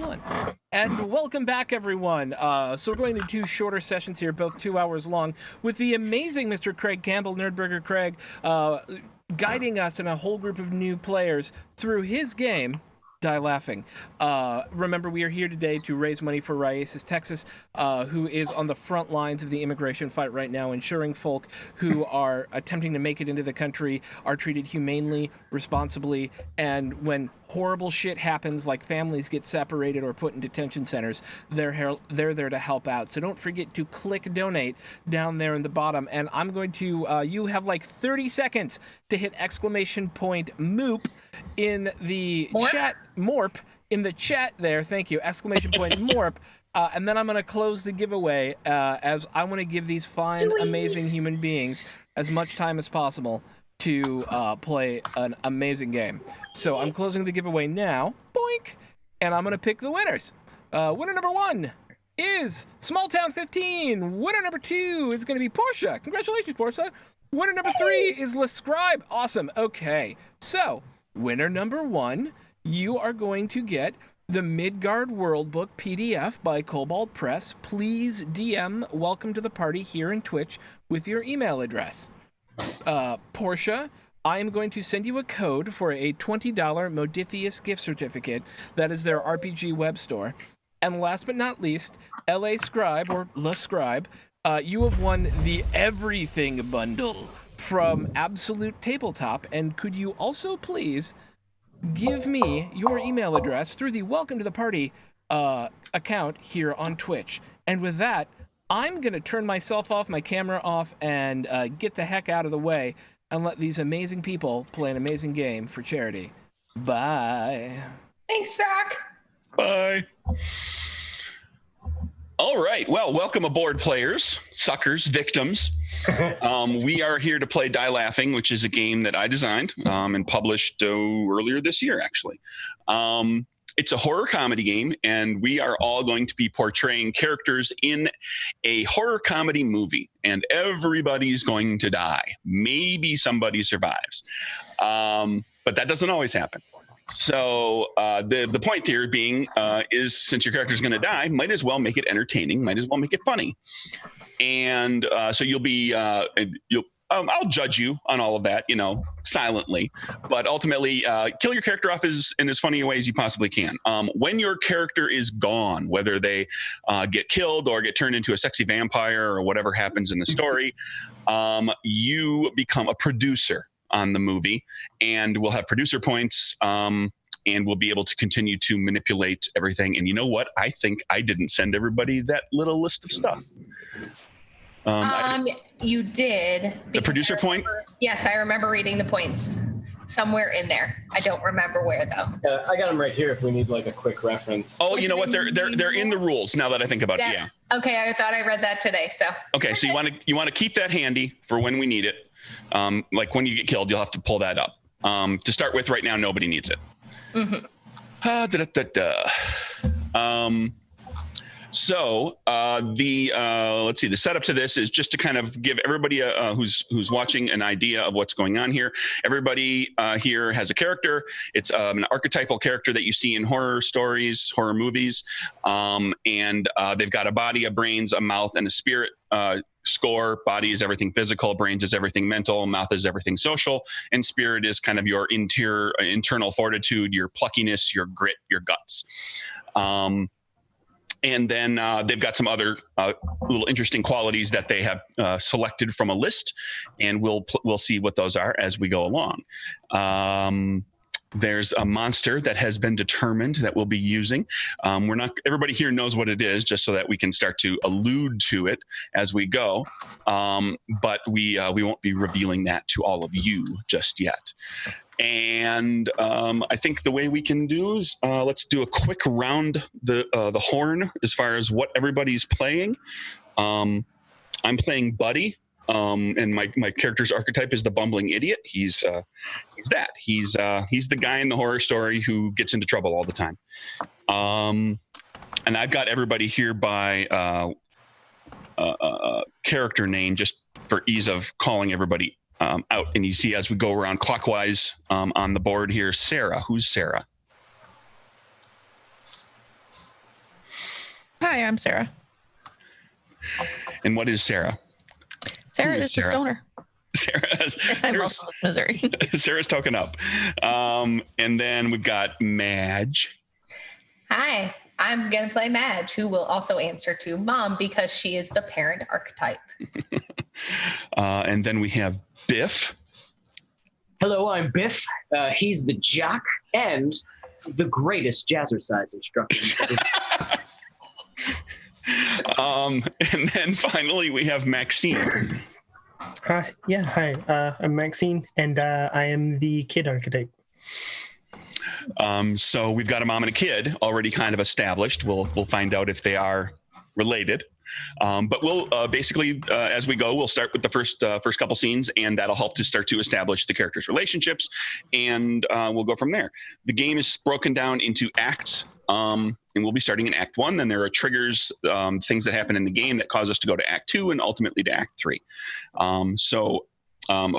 Excellent. And welcome back, everyone. So we're going to 2 shorter sessions here, both 2 hours long, with the amazing Mr. Craig Campbell, Nerdburger Craig, guiding us and a whole group of new players through his game, Die Laughing. Remember, we are here today to raise money for Riesis, Texas, who is on the front lines of the immigration fight right now, ensuring folk who are attempting to make it into the country are treated humanely, responsibly, and when horrible shit happens, like families get separated or put in detention centers, they're there to help out. So don't forget to click donate down there in the bottom. And I'm going to, you have like 30 seconds to hit !MOOP in the chat. Morp in the chat there. Thank you. ! Morp. And then I'm going to close the giveaway as I want to give these fine, amazing human beings as much time as possible to play an amazing game. So I'm closing the giveaway now. Boink! And I'm going to pick the winners. Winner number 1 is Small Town 15. Winner number 2 is going to be Portia. Congratulations, Portia. Winner number 3 is Lescribe. Awesome. Okay. So, winner number 1, you are going to get the Midgard World Book PDF by Cobalt Press. Please DM Welcome to the Party here in Twitch with your email address. Portia, I am going to send you a code for a $20 Modiphius gift certificate. That is their RPG web store. And last but not least, LA Scribe, or La Scribe, you have won the Everything Bundle from Absolute Tabletop. And could you also please give me your email address through the Welcome to the Party account here on Twitch? And with that, I'm going to turn myself off, my camera off, and get the heck out of the way and let these amazing people play an amazing game for charity. Bye. Thanks, Zach. Bye. All right. Well, welcome aboard, players, suckers, victims. We are here to play Die Laughing, which is a game that I designed and published earlier this year, actually. It's a horror comedy game, and we are all going to be portraying characters in a horror comedy movie, and everybody's going to die. Maybe somebody survives, but that doesn't always happen. So the point here being is, since your character's going to die, might as well make it entertaining, might as well make it funny. And so you'll be I'll judge you on all of that, silently, but ultimately kill your character off in as funny a way as you possibly can. When your character is gone, whether they get killed or get turned into a sexy vampire or whatever happens in the story, you become a producer on the movie, and we'll have producer points, and we'll be able to continue to manipulate everything. And you know what? I think I didn't send everybody that little list of stuff. You did. The producer point? Yes, I remember reading the points somewhere in there. I don't remember where, though. I got them right here if we need like a quick reference. Oh, you know what? They're in the rules now that I think about it. Yeah. Okay, I thought I read that today. So. Okay, so you want to keep that handy for when we need it. Like when you get killed, you'll have to pull that up. To start with, right now, nobody needs it. Mm-hmm. So let's see. The setup to this is just to kind of give everybody who's watching an idea of what's going on here. Everybody here has a character. It's an archetypal character that you see in horror stories, horror movies, and they've got a body, a brains, a mouth, and a spirit. Score. Body is everything physical, brains is everything mental, mouth is everything social, and spirit is kind of your internal fortitude, your pluckiness, your grit, your guts. And then they've got some other little interesting qualities that they have selected from a list, and we'll see what those are as we go along. There's a monster that has been determined that we'll be using. Everybody here knows what it is, just so that we can start to allude to it as we go. But we won't be revealing that to all of you just yet. And I think the way we can do is let's do a quick round the horn as far as what everybody's playing. I'm playing Buddy. And my character's archetype is the bumbling idiot. He's that. He's the guy in the horror story who gets into trouble all the time. And I've got everybody here by character name just for ease of calling everybody out. And you see as we go around clockwise on the board here, Sarah. Who's Sarah? Hi, I'm Sarah. And what is Sarah? Sarah Who is is the Sarah? stoner. I'm Sarah's, also misery. Sarah's token up. And then we've got Madge. Hi, I'm going to play Madge, who will also answer to Mom because she is the parent archetype. And then we have Biff. Hello, I'm Biff. He's the jock and the greatest jazzercise instructor. And then finally we have Maxine. Hi, I'm Maxine, and I am the kid archetype. So we've got a mom and a kid already kind of established. We'll find out if they are related. But we'll basically, as we go, we'll start with the first couple scenes, and that'll help to start to establish the characters' relationships, and we'll go from there. The game is broken down into acts, and we'll be starting in Act 1. Then there are triggers, things that happen in the game that cause us to go to Act 2 and ultimately to Act 3.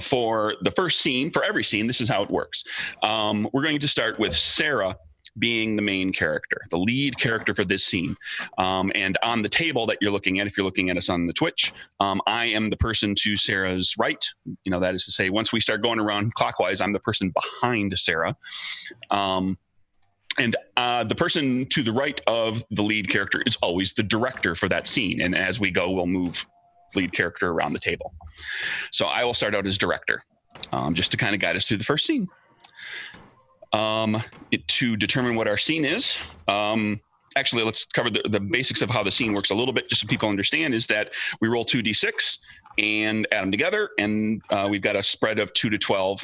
For the first scene, for every scene, this is how it works. We're going to start with Sarah being the main character, the lead character for this scene. And on the table that you're looking at, if you're looking at us on the Twitch, I am the person to Sarah's right. That is to say, once we start going around clockwise, I'm the person behind Sarah. And the person to the right of the lead character is always the director for that scene. And as we go, we'll move lead character around the table. So I will start out as director, just to kind of guide us through the first scene. To determine what our scene is, actually, let's cover the basics of how the scene works a little bit, just so people understand, is that we roll 2d6 and add them together, and we've got a spread of 2 to 12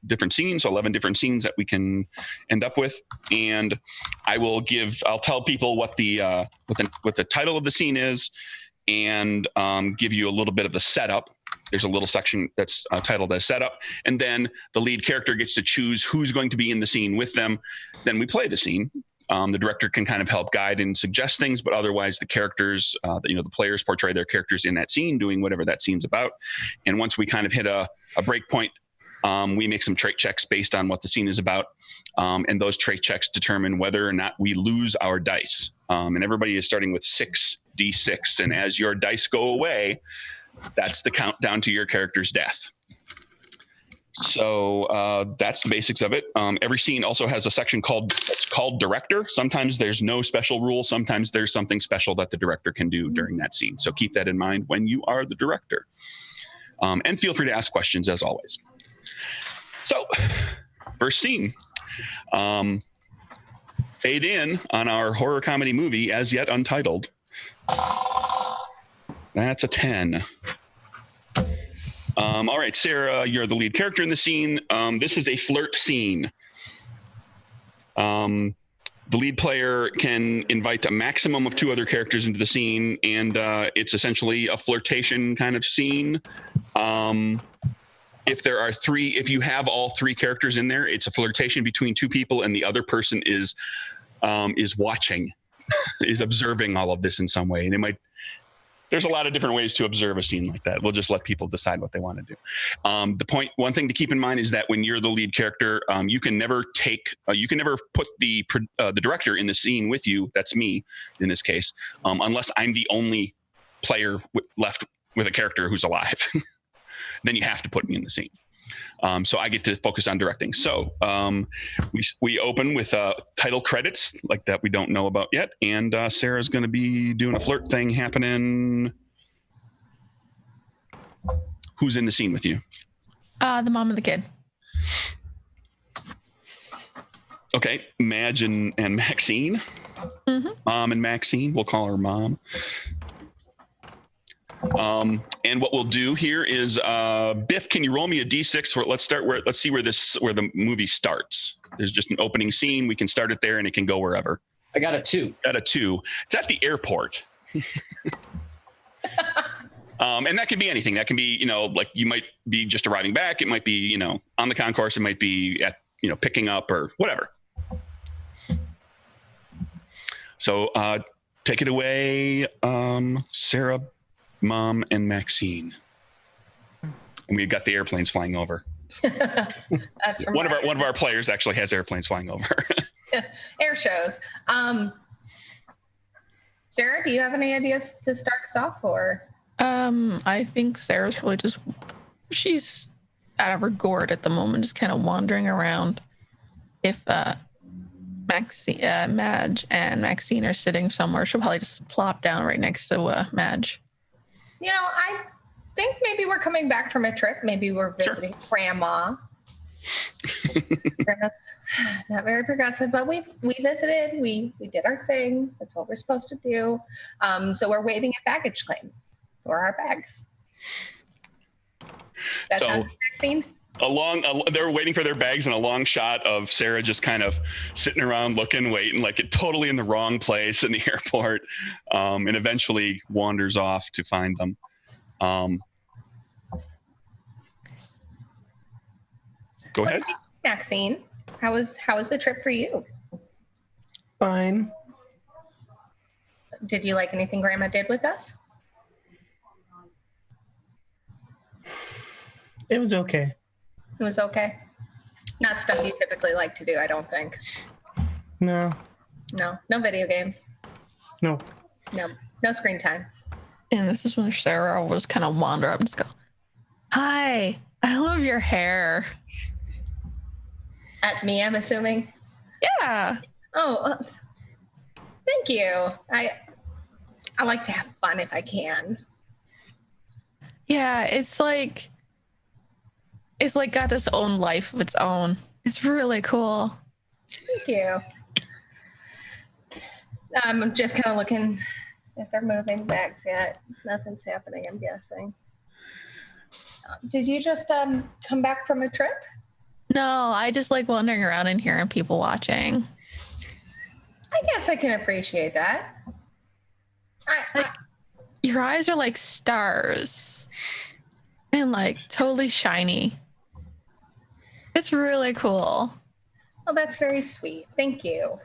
different scenes, so 11 different scenes that we can end up with. And I'll tell people what the title of the scene is, and give you a little bit of the setup. There's a little section that's titled as setup, and then the lead character gets to choose who's going to be in the scene with them. Then we play the scene. The director can kind of help guide and suggest things, but otherwise the characters, the players portray their characters in that scene, doing whatever that scene's about. And once we kind of hit a break point, we make some trait checks based on what the scene is about. And those trait checks determine whether or not we lose our dice. And everybody is starting with 6d6. And as your dice go away, that's the countdown to your character's death. So that's the basics of it. Every scene also has a section that's called director. Sometimes there's no special rule. Sometimes there's something special that the director can do during that scene. So keep that in mind when you are the director. And feel free to ask questions as always. So first scene. Fade in on our horror comedy movie, As Yet Untitled. That's a 10. All right, Sarah, you're the lead character in the scene. This is a flirt scene. The lead player can invite a maximum of 2 other characters into the scene, and it's essentially a flirtation kind of scene. If you have all 3 characters in there, it's a flirtation between 2 people, and the other person is watching, is observing all of this in some way, and there's a lot of different ways to observe a scene like that. We'll just let people decide what they want to do. One thing to keep in mind is that when you're the lead character, you can never put the director in the scene with you. That's me in this case, unless I'm the only player left with a character who's alive. Then you have to put me in the scene. So I get to focus on directing. So we open with title credits like that we don't know about yet. And Sarah's going to be doing a flirt thing happening. Who's in the scene with you? The mom and the kid. Okay, Madge and Maxine. Mm-hmm. Mom and Maxine. We'll call her Mom. And what we'll do here is, Biff, can you roll me a d6? Let's see where the movie starts. There's just an opening scene. We can start it there, and it can go wherever. I got a 2. Got a 2. It's at the airport. And that could be anything. That can be, like you might be just arriving back. It might be, on the concourse. It might be at, picking up or whatever. So take it away, Sarah, Mom, and Maxine. And we've got the airplanes flying over. That's from one of our players actually has airplanes flying over. air shows. Sarah, do you have any ideas to start us off, or? I think Sarah's probably she's out of her gourd at the moment, just kind of wandering around. If Madge and Maxine are sitting somewhere, she'll probably just plop down right next to Madge. You know, I think maybe we're coming back from a trip. Maybe we're visiting Grandma. Grandma's not very progressive, but we visited. We did our thing. That's what we're supposed to do. So we're waiving a baggage claim for our bags. That's So- Maxine. They're waiting for their bags, and a long shot of Sarah just kind of sitting around looking, waiting, like totally in the wrong place in the airport, and eventually wanders off to find them. Go ahead. Maxine, how was the trip for you? Fine. Did you like anything Grandma did with us? It was okay. It was okay. Not stuff you typically like to do, I don't think. No. No video games. No. No screen time. And this is when Sarah will just kind of wander up and just go, "Hi, I love your hair." At me, I'm assuming. Yeah. Oh, thank you. I like to have fun if I can. Yeah, it's like got this own life of its own. It's really cool. Thank you. I'm just kind of looking if they're moving bags yet. Nothing's happening, I'm guessing. Did you just come back from a trip? No, I just like wandering around and hearing people watching. I guess I can appreciate that. Your eyes are like stars and like totally shiny. It's really cool. Oh, that's very sweet. Thank you.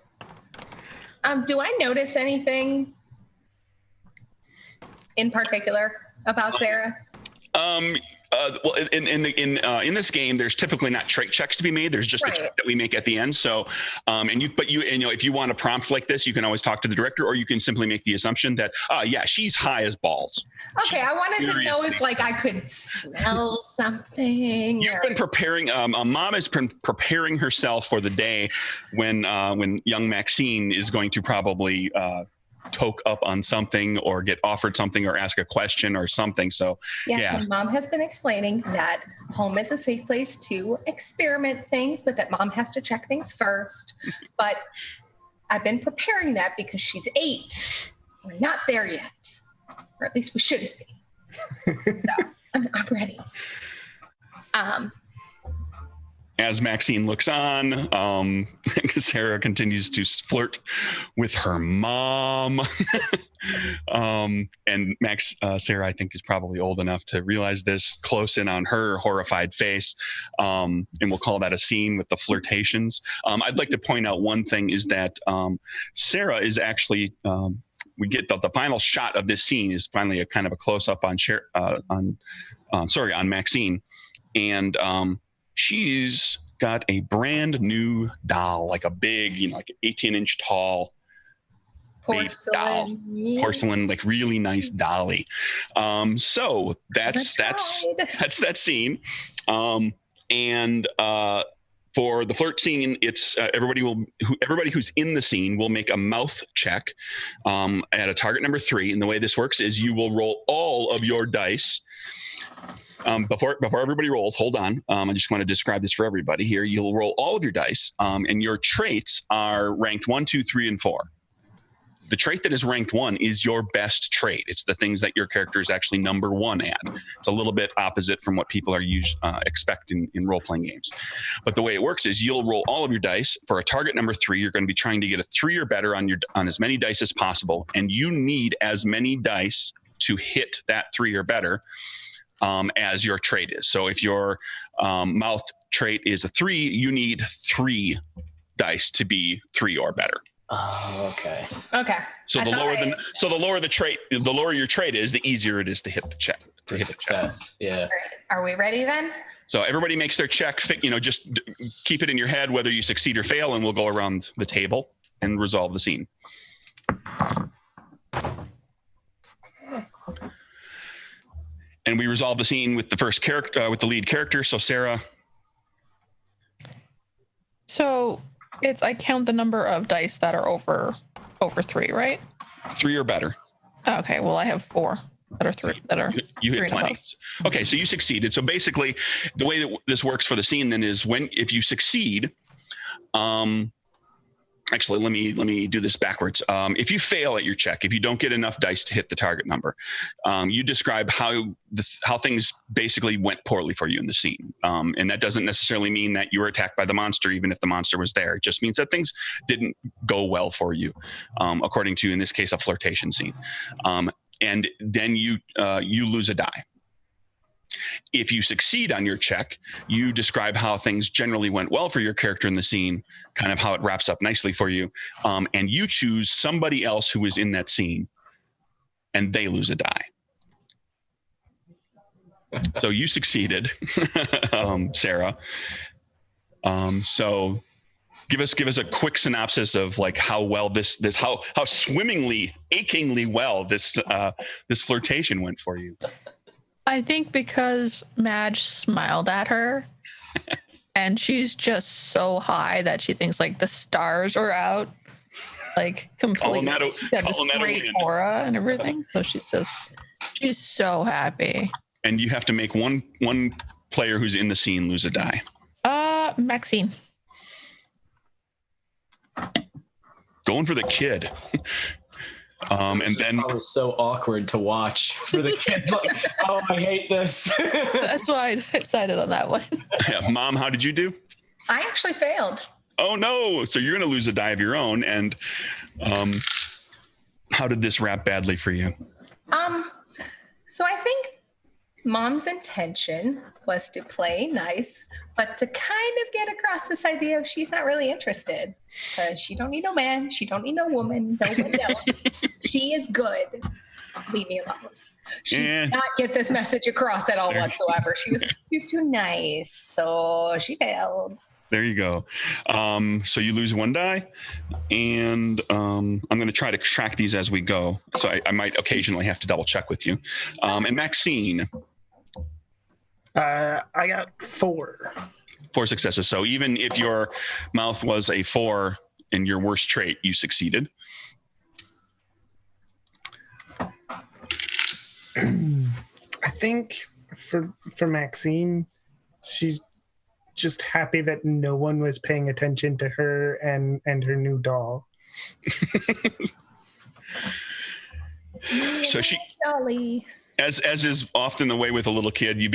Do I notice anything in particular about Sarah? Well, in this game, there's typically not trait checks to be made. There's just the check that we make at the end. So, if you want a prompt like this, you can always talk to the director, or you can simply make the assumption that, yeah, she's high as balls. Okay, I wanted to know if I could smell something. You've been preparing. Mom has been preparing herself for the day when young Maxine is going to probably toke up on something or get offered something or ask a question or something. So yes, yeah. And Mom has been explaining that home is a safe place to experiment things, but that Mom has to check things first. But I've been preparing that because she's 8. We're not there yet, or at least we shouldn't be. So I'm ready. As Maxine looks on, Sarah continues to flirt with her mom. And Sarah, I think, is probably old enough to realize this, close in on her horrified face. And we'll call that a scene with the flirtations. I'd like to point out one thing is that Sarah is actually, we get the final shot of this scene is finally a kind of a close up on Maxine. And she's got a brand new doll, like a big, like 18-inch tall porcelain, like really nice dolly. So that's that scene. And for the flirt scene, it's everybody who's in the scene will make a mouth check at a target number 3. And the way this works is you will roll all of your dice. Before everybody rolls, hold on. I just want to describe this for everybody here. You'll roll all of your dice, and your traits are ranked 1, 2, 3, and 4. The trait that is ranked 1 is your best trait. It's the things that your character is actually number 1 at. It's a little bit opposite from what people are expecting in role-playing games. But the way it works is you'll roll all of your dice. For a target number 3, you're going to be trying to get a 3 or better on as many dice as possible, and you need as many dice to hit that 3 or better as your trait is. So if your mouth trait is a 3, you need 3 dice to be 3 or better. Oh, okay. Okay. So the lower your trait is, the easier it is to hit the check. To hit Success. Yeah. All right. Are we ready then? So everybody makes their check. Just keep it in your head whether you succeed or fail, and we'll go around the table and resolve the scene. And we resolve the scene with the first character, with the lead character. So Sarah. So I count the number of dice that are over 3, right? 3 or better. Okay, well I have 4 that are 3 that are. You hit 3 and plenty. above. Okay, so you succeeded. So basically, the way that this works for the scene then is if you succeed, actually, let me do this backwards. If you fail at your check, if you don't get enough dice to hit the target number, you describe how things basically went poorly for you in the scene. And that doesn't necessarily mean that you were attacked by the monster, even if the monster was there. It just means that things didn't go well for you, according to, in this case, a flirtation scene. And then you lose a die. If you succeed on your check, you describe how things generally went well for your character in the scene, kind of how it wraps up nicely for you. And you choose somebody else who is in that scene, and they lose a die. So you succeeded, Sarah. So give us a quick synopsis of like how well how swimmingly, achingly well this flirtation went for you. I think because Madge smiled at her and she's just so high that she thinks like the stars are out, like completely. She's got this great aura and everything. So she's so happy. And you have to make one player who's in the scene lose a die. Maxine. Going for the kid. And then it was so awkward to watch for the kids. Like, oh, I hate this. That's why I decided on that one. Yeah, Mom, how did you do? I actually failed. Oh no! So you're going to lose a die of your own. And how did this wrap badly for you? So I think Mom's intention was to play nice, but to kind of get across this idea of she's not really interested. Because she don't need no man, she don't need no woman, nobody else. She is good. Leave me alone. She did not get this message across at all whatsoever. She was too nice, so she failed. There you go. So you lose 1 die, and I'm going to try to track these as we go. So I might occasionally have to double check with you. And Maxine. I got 4. 4 successes. So even if your mouth was a 4 in your worst trait, you succeeded. I think for Maxine, she's just happy that no one was paying attention to her and her new doll. So she, Dolly. as is often the way with a little kid, you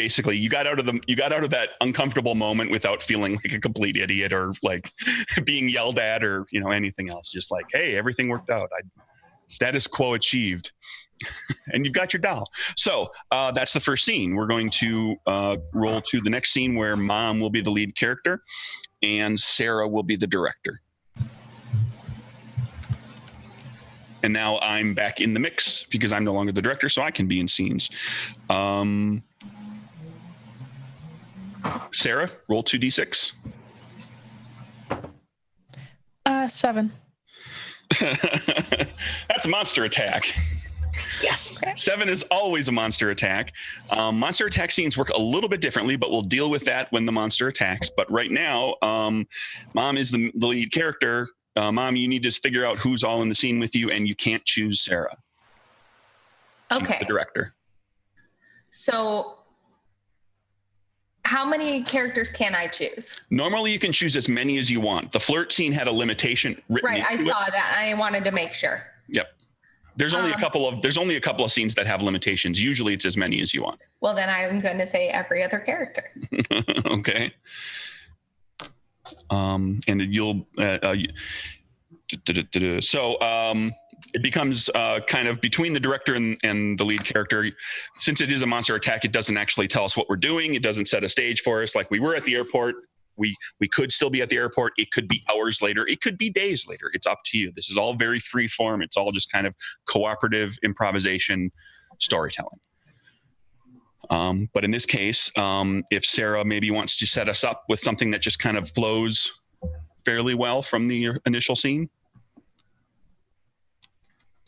got out of that uncomfortable moment without feeling like a complete idiot or like being yelled at or anything else. Just like, hey, everything worked out. Status quo achieved. And you've got your doll. So that's the first scene. We're going to roll to the next scene where Mom will be the lead character and Sarah will be the director. And now I'm back in the mix because I'm no longer the director, so I can be in scenes. Sarah, roll 2d6. 7. That's a monster attack. Yes. 7 is always a monster attack. Monster attack scenes work a little bit differently, but we'll deal with that when the monster attacks. But right now, Mom is the lead character. Mom, you need to figure out who's all in the scene with you, and you can't choose Sarah. Okay. She's the director. So how many characters can I choose? Normally, you can choose as many as you want. The flirt scene had a limitation written Right, I into it. saw that. I wanted to make sure. Yep. There's only a couple of scenes that have limitations. Usually it's as many as you want. Well, then I'm going to say every other character. Okay. And you'll so it becomes kind of between the director and the lead character. Since it is a monster attack, it doesn't actually tell us what we're doing. It doesn't set a stage for us. Like we were at the airport. We could still be at the airport. It could be hours later. It could be days later. It's up to you. This is all very free form. It's all just kind of cooperative improvisation storytelling. But in this case, if Sarah maybe wants to set us up with something that just kind of flows fairly well from the initial scene.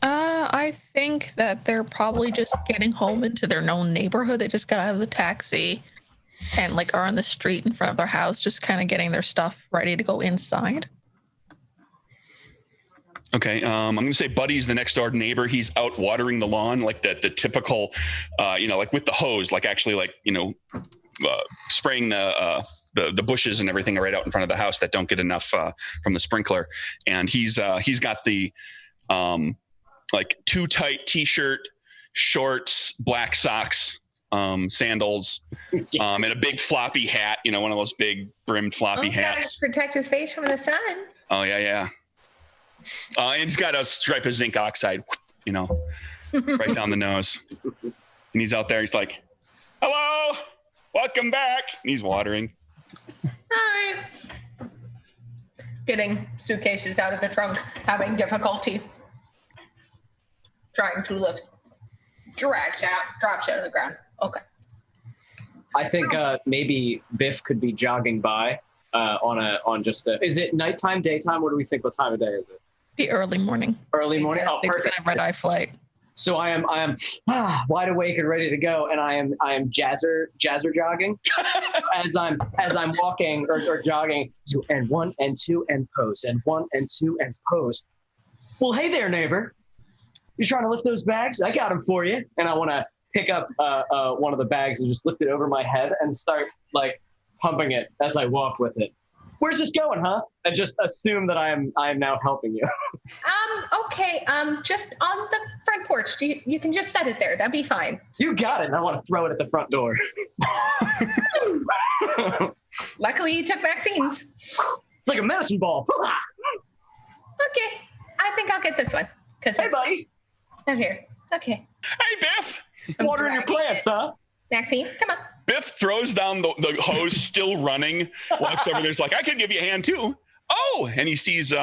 I I think that they're probably just getting home into their known neighborhood. They just got out of the taxi and like are on the street in front of their house, just kind of getting their stuff ready to go inside. Okay, I'm going to say Buddy's the next door neighbor. He's out watering the lawn, like the typical, like with the hose, like actually like, spraying the bushes and everything right out in front of the house that don't get enough from the sprinkler. And he's got the like too tight t-shirt, shorts, black socks, sandals, and a big floppy hat, one of those big brimmed floppy hats. Gotta protect his face from the sun. Oh, yeah. And he's got a stripe of zinc oxide, right down the nose. And he's out there. He's like, hello, welcome back. And he's watering. Hi. Getting suitcases out of the trunk, having difficulty trying to lift. Drops out of the ground. Okay. I think maybe Biff could be jogging by on just a. Is it nighttime, daytime? What do we think? What time of day is it? The early morning. Early morning. Oh, They're perfect. gonna red-eye flight. So I am wide awake and ready to go, and I am jazzer jogging as I'm walking or jogging. So, and 1 and 2 and pose, and 1 and 2 and pose. Well, hey there, neighbor. You trying to lift those bags? I got them for you. And I want to pick up one of the bags and just lift it over my head and start like pumping it as I walk with it. Where's this going, huh? And just assume that I am now helping you. Okay. Just on the front porch. You can just set it there. That'd be fine. You got it. And I want to throw it at the front door. Luckily, you took vaccines. It's like a medicine ball. Okay. I think I'll get this one. Hey, buddy. I'm here. Okay. Hey, Biff. Watering your plants, huh? Maxine, come on. Biff throws down the hose, still running, walks over there's like, I could give you a hand too. Oh, and he sees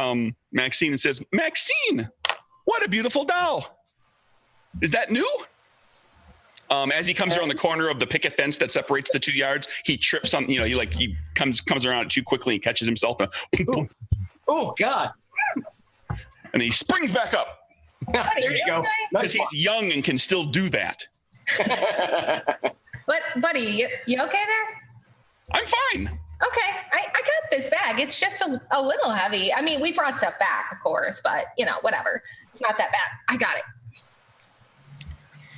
Maxine and says, Maxine, what a beautiful doll. Is that new? As he comes around the corner of the picket fence that separates the 2 yards, he trips on, he comes around it too quickly and catches himself. And, Oh, God. and he springs back up There you go. Okay? because he's young and can still do that. But, buddy, you okay there? I'm fine. Okay, I got this bag. It's just a little heavy. I mean, we brought stuff back, of course, but whatever. It's not that bad. I got it.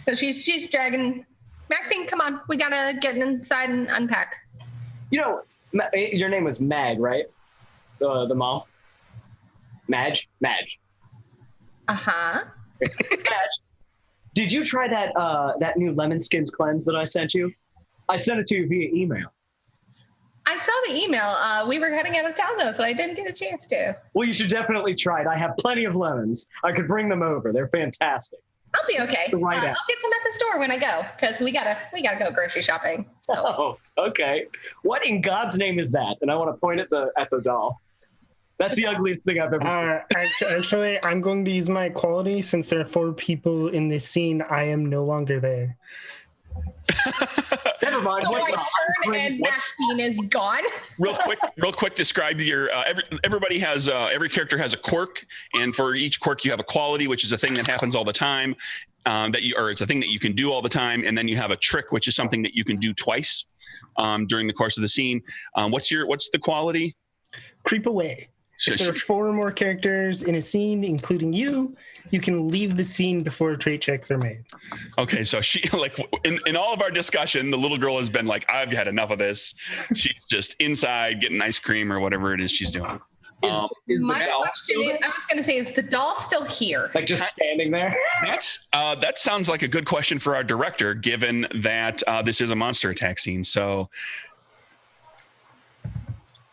So she's dragging. Maxine, come on. We gotta get inside and unpack. Your name was Mag, right? The mom. Madge. Uh-huh. Madge, did you try that new lemon skins cleanse that I sent you? I sent it to you via email. I saw the email. We were heading out of town, though, so I didn't get a chance to. Well, you should definitely try it. I have plenty of lemons. I could bring them over. They're fantastic. I'll be okay. Right I'll get some at the store when I go, because we gotta go grocery shopping. So Oh, okay. What in God's name is that? And I want to point at the doll. That's the ugliest thing I've ever seen. Actually, I'm going to use my equality. Since there are 4 people in this scene, I am no longer there. Never mind. so What I turn and Maxine is gone. Real quick, describe your. Everybody has every character has a quirk, and for each quirk you have a quality, which is a thing that happens all the time. It's a thing that you can do all the time, and then you have a trick, which is something that you can do twice during the course of the scene. What's the quality? Creep away. If there are 4 or more characters in a scene, including you can leave the scene before trait checks are made. Okay, so she in all of our discussion, the little girl has been like, I've had enough of this. She's just inside getting ice cream or whatever it is she's doing. Is the My doll question is, I was going to say, is the doll still here? like just standing there? That sounds like a good question for our director, given that this is a monster attack scene. So,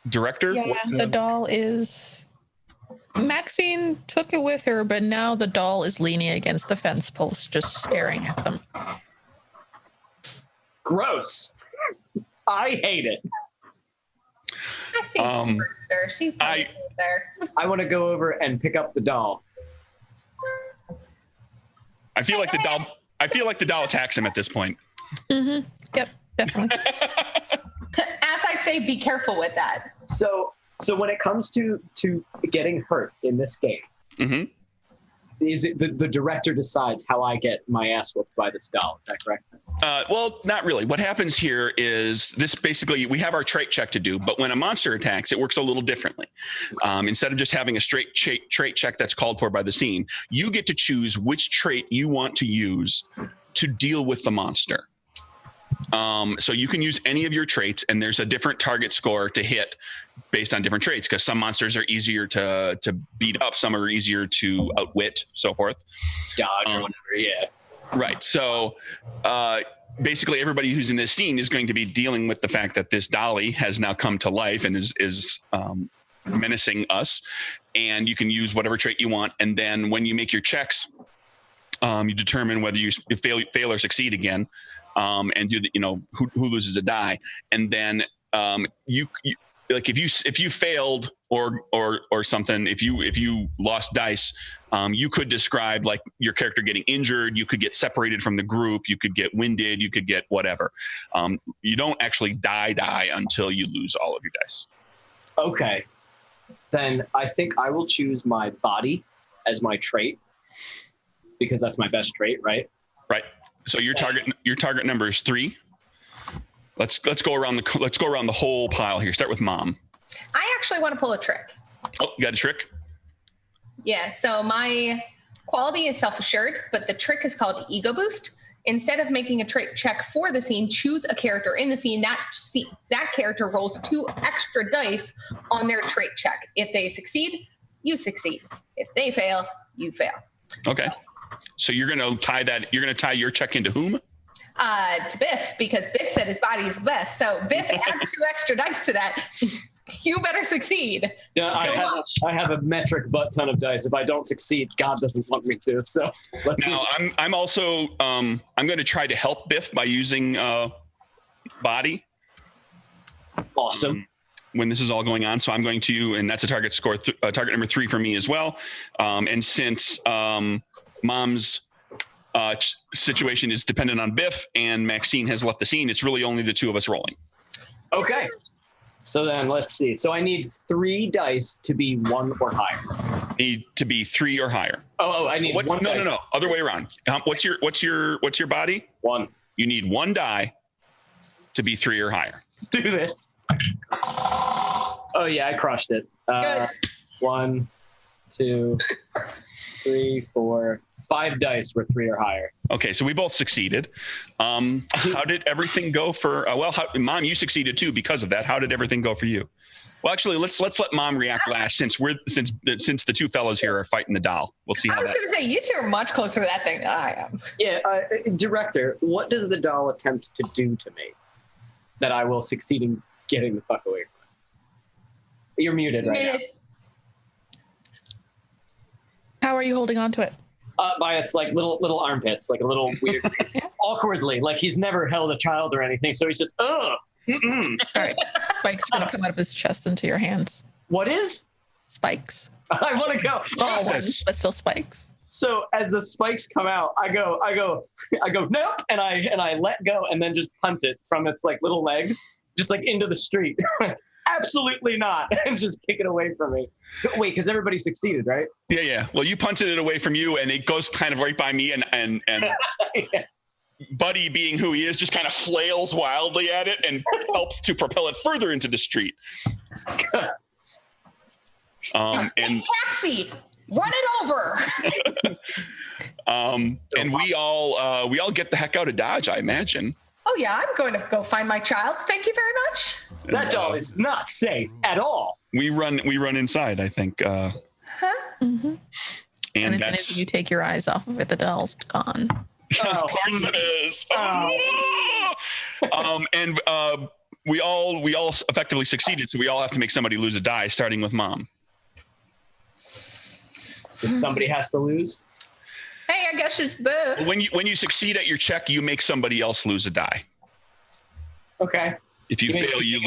director, Yeah, the doll is. Maxine took it with her, but now the doll is leaning against the fence post, just staring at them. Gross. I hate it. Maxine's first, sir. She's probably there. I want to go over and pick up the doll. I feel like the doll attacks him at this point. Mm-hmm. Yep, definitely. As I say, be careful with that. So when it comes to getting hurt in this game, Mm-hmm. is it the director decides how I get my ass whooped by this doll? Is that correct? Well, not really. What happens here is this: basically, we have our trait check to do, but when a monster attacks, it works a little differently. Instead of just having a straight trait check that's called for by the scene, you get to choose which trait you want to use to deal with the monster. So you can use any of your traits, and there's a different target score to hit based on different traits, because some monsters are easier to beat up, some are easier to outwit, so forth. Dodge or whatever, yeah. Right. So basically, everybody who's in this scene is going to be dealing with the fact that this dolly has now come to life and is menacing us. And you can use whatever trait you want. And then when you make your checks, you determine whether you fail or succeed again, and do who loses a die. And then you like if you failed or something, if you lost dice, you could describe like your character getting injured, you could get separated from the group, you could get winded, you could get whatever. You don't actually die until you lose all of your dice. Okay, then I think I will choose my body as my trait, because that's my best trait, right? Right. So your target number is 3. Let's go around the whole pile here. Start with Mom. I actually want to pull a trick. Oh, you got a trick? Yeah, so my quality is self-assured, but the trick is called Ego Boost. Instead of making a trait check for the scene, choose a character in the scene. That character rolls 2 extra dice on their trait check. If they succeed, you succeed. If they fail, you fail. Okay. So you're going to tie your check into whom? To Biff, because Biff said his body is the best. So Biff, add 2 extra dice to that. You better succeed. Yeah, I have a metric butt ton of dice. If I don't succeed, God doesn't want me to. So now I'm also I'm going to try to help Biff by using body. Awesome. When this is all going on, so I'm going to, and that's a target score, target number 3 for me as well. And since Mom's situation is dependent on Biff and Maxine has left the scene, it's really only the 2 of us rolling. Okay. So then let's see. So I need 3 dice to be 1 or higher. Need to be 3 or higher. Oh, I need 1 dice. No. Other way around. What's your body? 1. You need 1 die to be 3 or higher. Do this. Oh yeah, I crushed it. 1, 2, 3, 4, 5 dice were 3 or higher. Okay, so we both succeeded. How did everything go for? Mom, you succeeded too because of that. How did everything go for you? Well, actually, let's let Mom react last, since the 2 fellows here are fighting the doll. We'll see. I was going to say, you 2 are much closer to that thing than I am. Yeah, director, what does the doll attempt to do to me that I will succeed in getting the fuck away from it? You're muted right now. How are you holding on to it? By its like little armpits, like a little weird, awkwardly, like he's never held a child or anything, so he's just All right, spikes are gonna come out of his chest into your hands. What is? Spikes. I want to go. All ones, but still spikes. So as the spikes come out, I go nope, and I let go and then just punt it from its like little legs, just like into the street. Absolutely not, and just kick it away from me. Wait, because everybody succeeded, right? Yeah. Well, you punted it away from you, and it goes kind of right by me, and yeah. Buddy, being who he is, just kind of flails wildly at it and helps to propel it further into the street. And taxi, run it over. And we all get the heck out of Dodge, I imagine. Oh yeah, I'm going to go find my child. Thank you very much. That doll is not safe at all. We run inside, I think. Huh? Mm-hmm. And as soon as you take your eyes off of it, the doll's gone. Of course it is. And we all effectively succeeded, so we all have to make somebody lose a die, starting with Mom. So somebody has to lose. Hey, I guess it's Biff. When you succeed at your check, you make somebody else lose a die. Okay. If you fail, you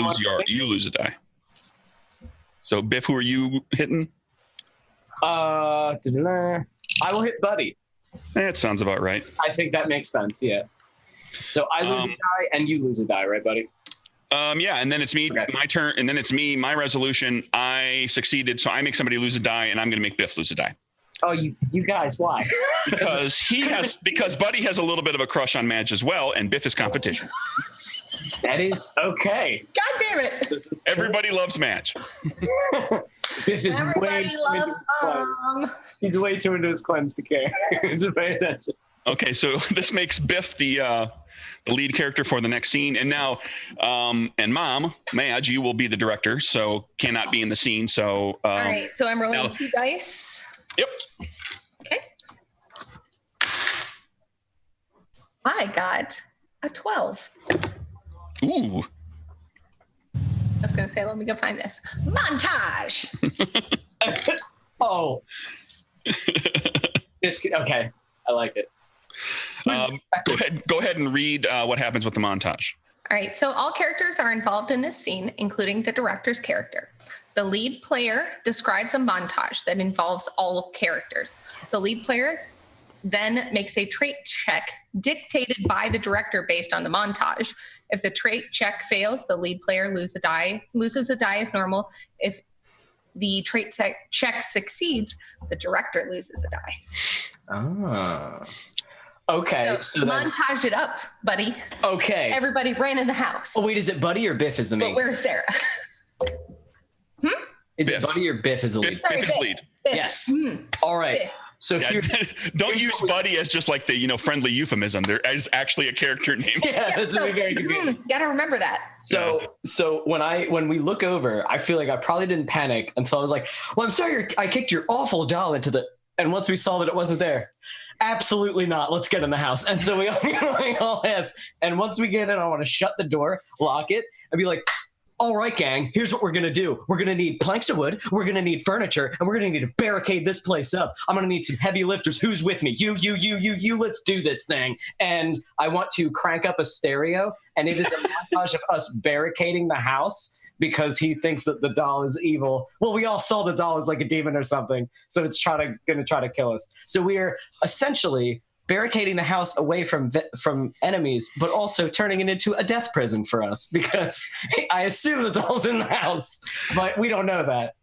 lose a die. So Biff, who are you hitting? I will hit Buddy. That sounds about right. I think that makes sense. Yeah. So I lose a die and you lose a die, right, Buddy? Yeah, and then it's me, okay. My turn, and then it's me, my resolution. I succeeded, so I make somebody lose a die, and I'm going to make Biff lose a die. Oh, you guys, why? Because Buddy has a little bit of a crush on Madge as well, and Biff is competition. That is okay. God damn it! Everybody loves Madge. Biff is Everybody loves He's way too into his cleanse to care. To pay attention. Okay, so this makes Biff the lead character for the next scene, and now, and Mom, Madge, you will be the director, so cannot be in the scene. So, all right, so I'm rolling 2 dice. Yep. Okay. I got a 12. Ooh. I was gonna say, let me go find this montage. Oh. Okay, I like it. Go ahead and read what happens with the montage. All right, so all characters are involved in this scene, including the director's character. The lead player describes a montage that involves all characters. The lead player then makes a trait check dictated by the director based on the montage. If the trait check fails, the lead player loses a die as normal. If the trait check succeeds, the director loses a die. Ah. Okay. So montage it up, buddy. Okay. Everybody ran in the house. Oh, wait, is it Buddy or Biff is the main? But where's Sarah? Is Biff. it Buddy or Biff is the lead? Sorry, Biff is lead. Biff. Yes. Mm. All right. Biff. So Yeah, here, don't use Buddy as just like the friendly euphemism. There is actually a character name. yeah, this so, is very confusing. Gotta remember that. So when we look over, I feel like I probably didn't panic until I was like, well, I'm sorry, I kicked your awful doll into the, and once we saw that it wasn't there, absolutely not. Let's get in the house. And so we all asked. And once we get in, I want to shut the door, lock it, and be like, all right, gang, here's what we're going to do. We're going to need planks of wood. We're going to need furniture, and we're going to need to barricade this place up. I'm going to need some heavy lifters. Who's with me? You. Let's do this thing. And I want to crank up a stereo, and it is a montage of us barricading the house because he thinks that the doll is evil. Well, we all saw the doll as like a demon or something, so it's going to try to kill us. So we are essentially barricading the house away from enemies, but also turning it into a death prison for us because I assume the doll's in the house, but we don't know that.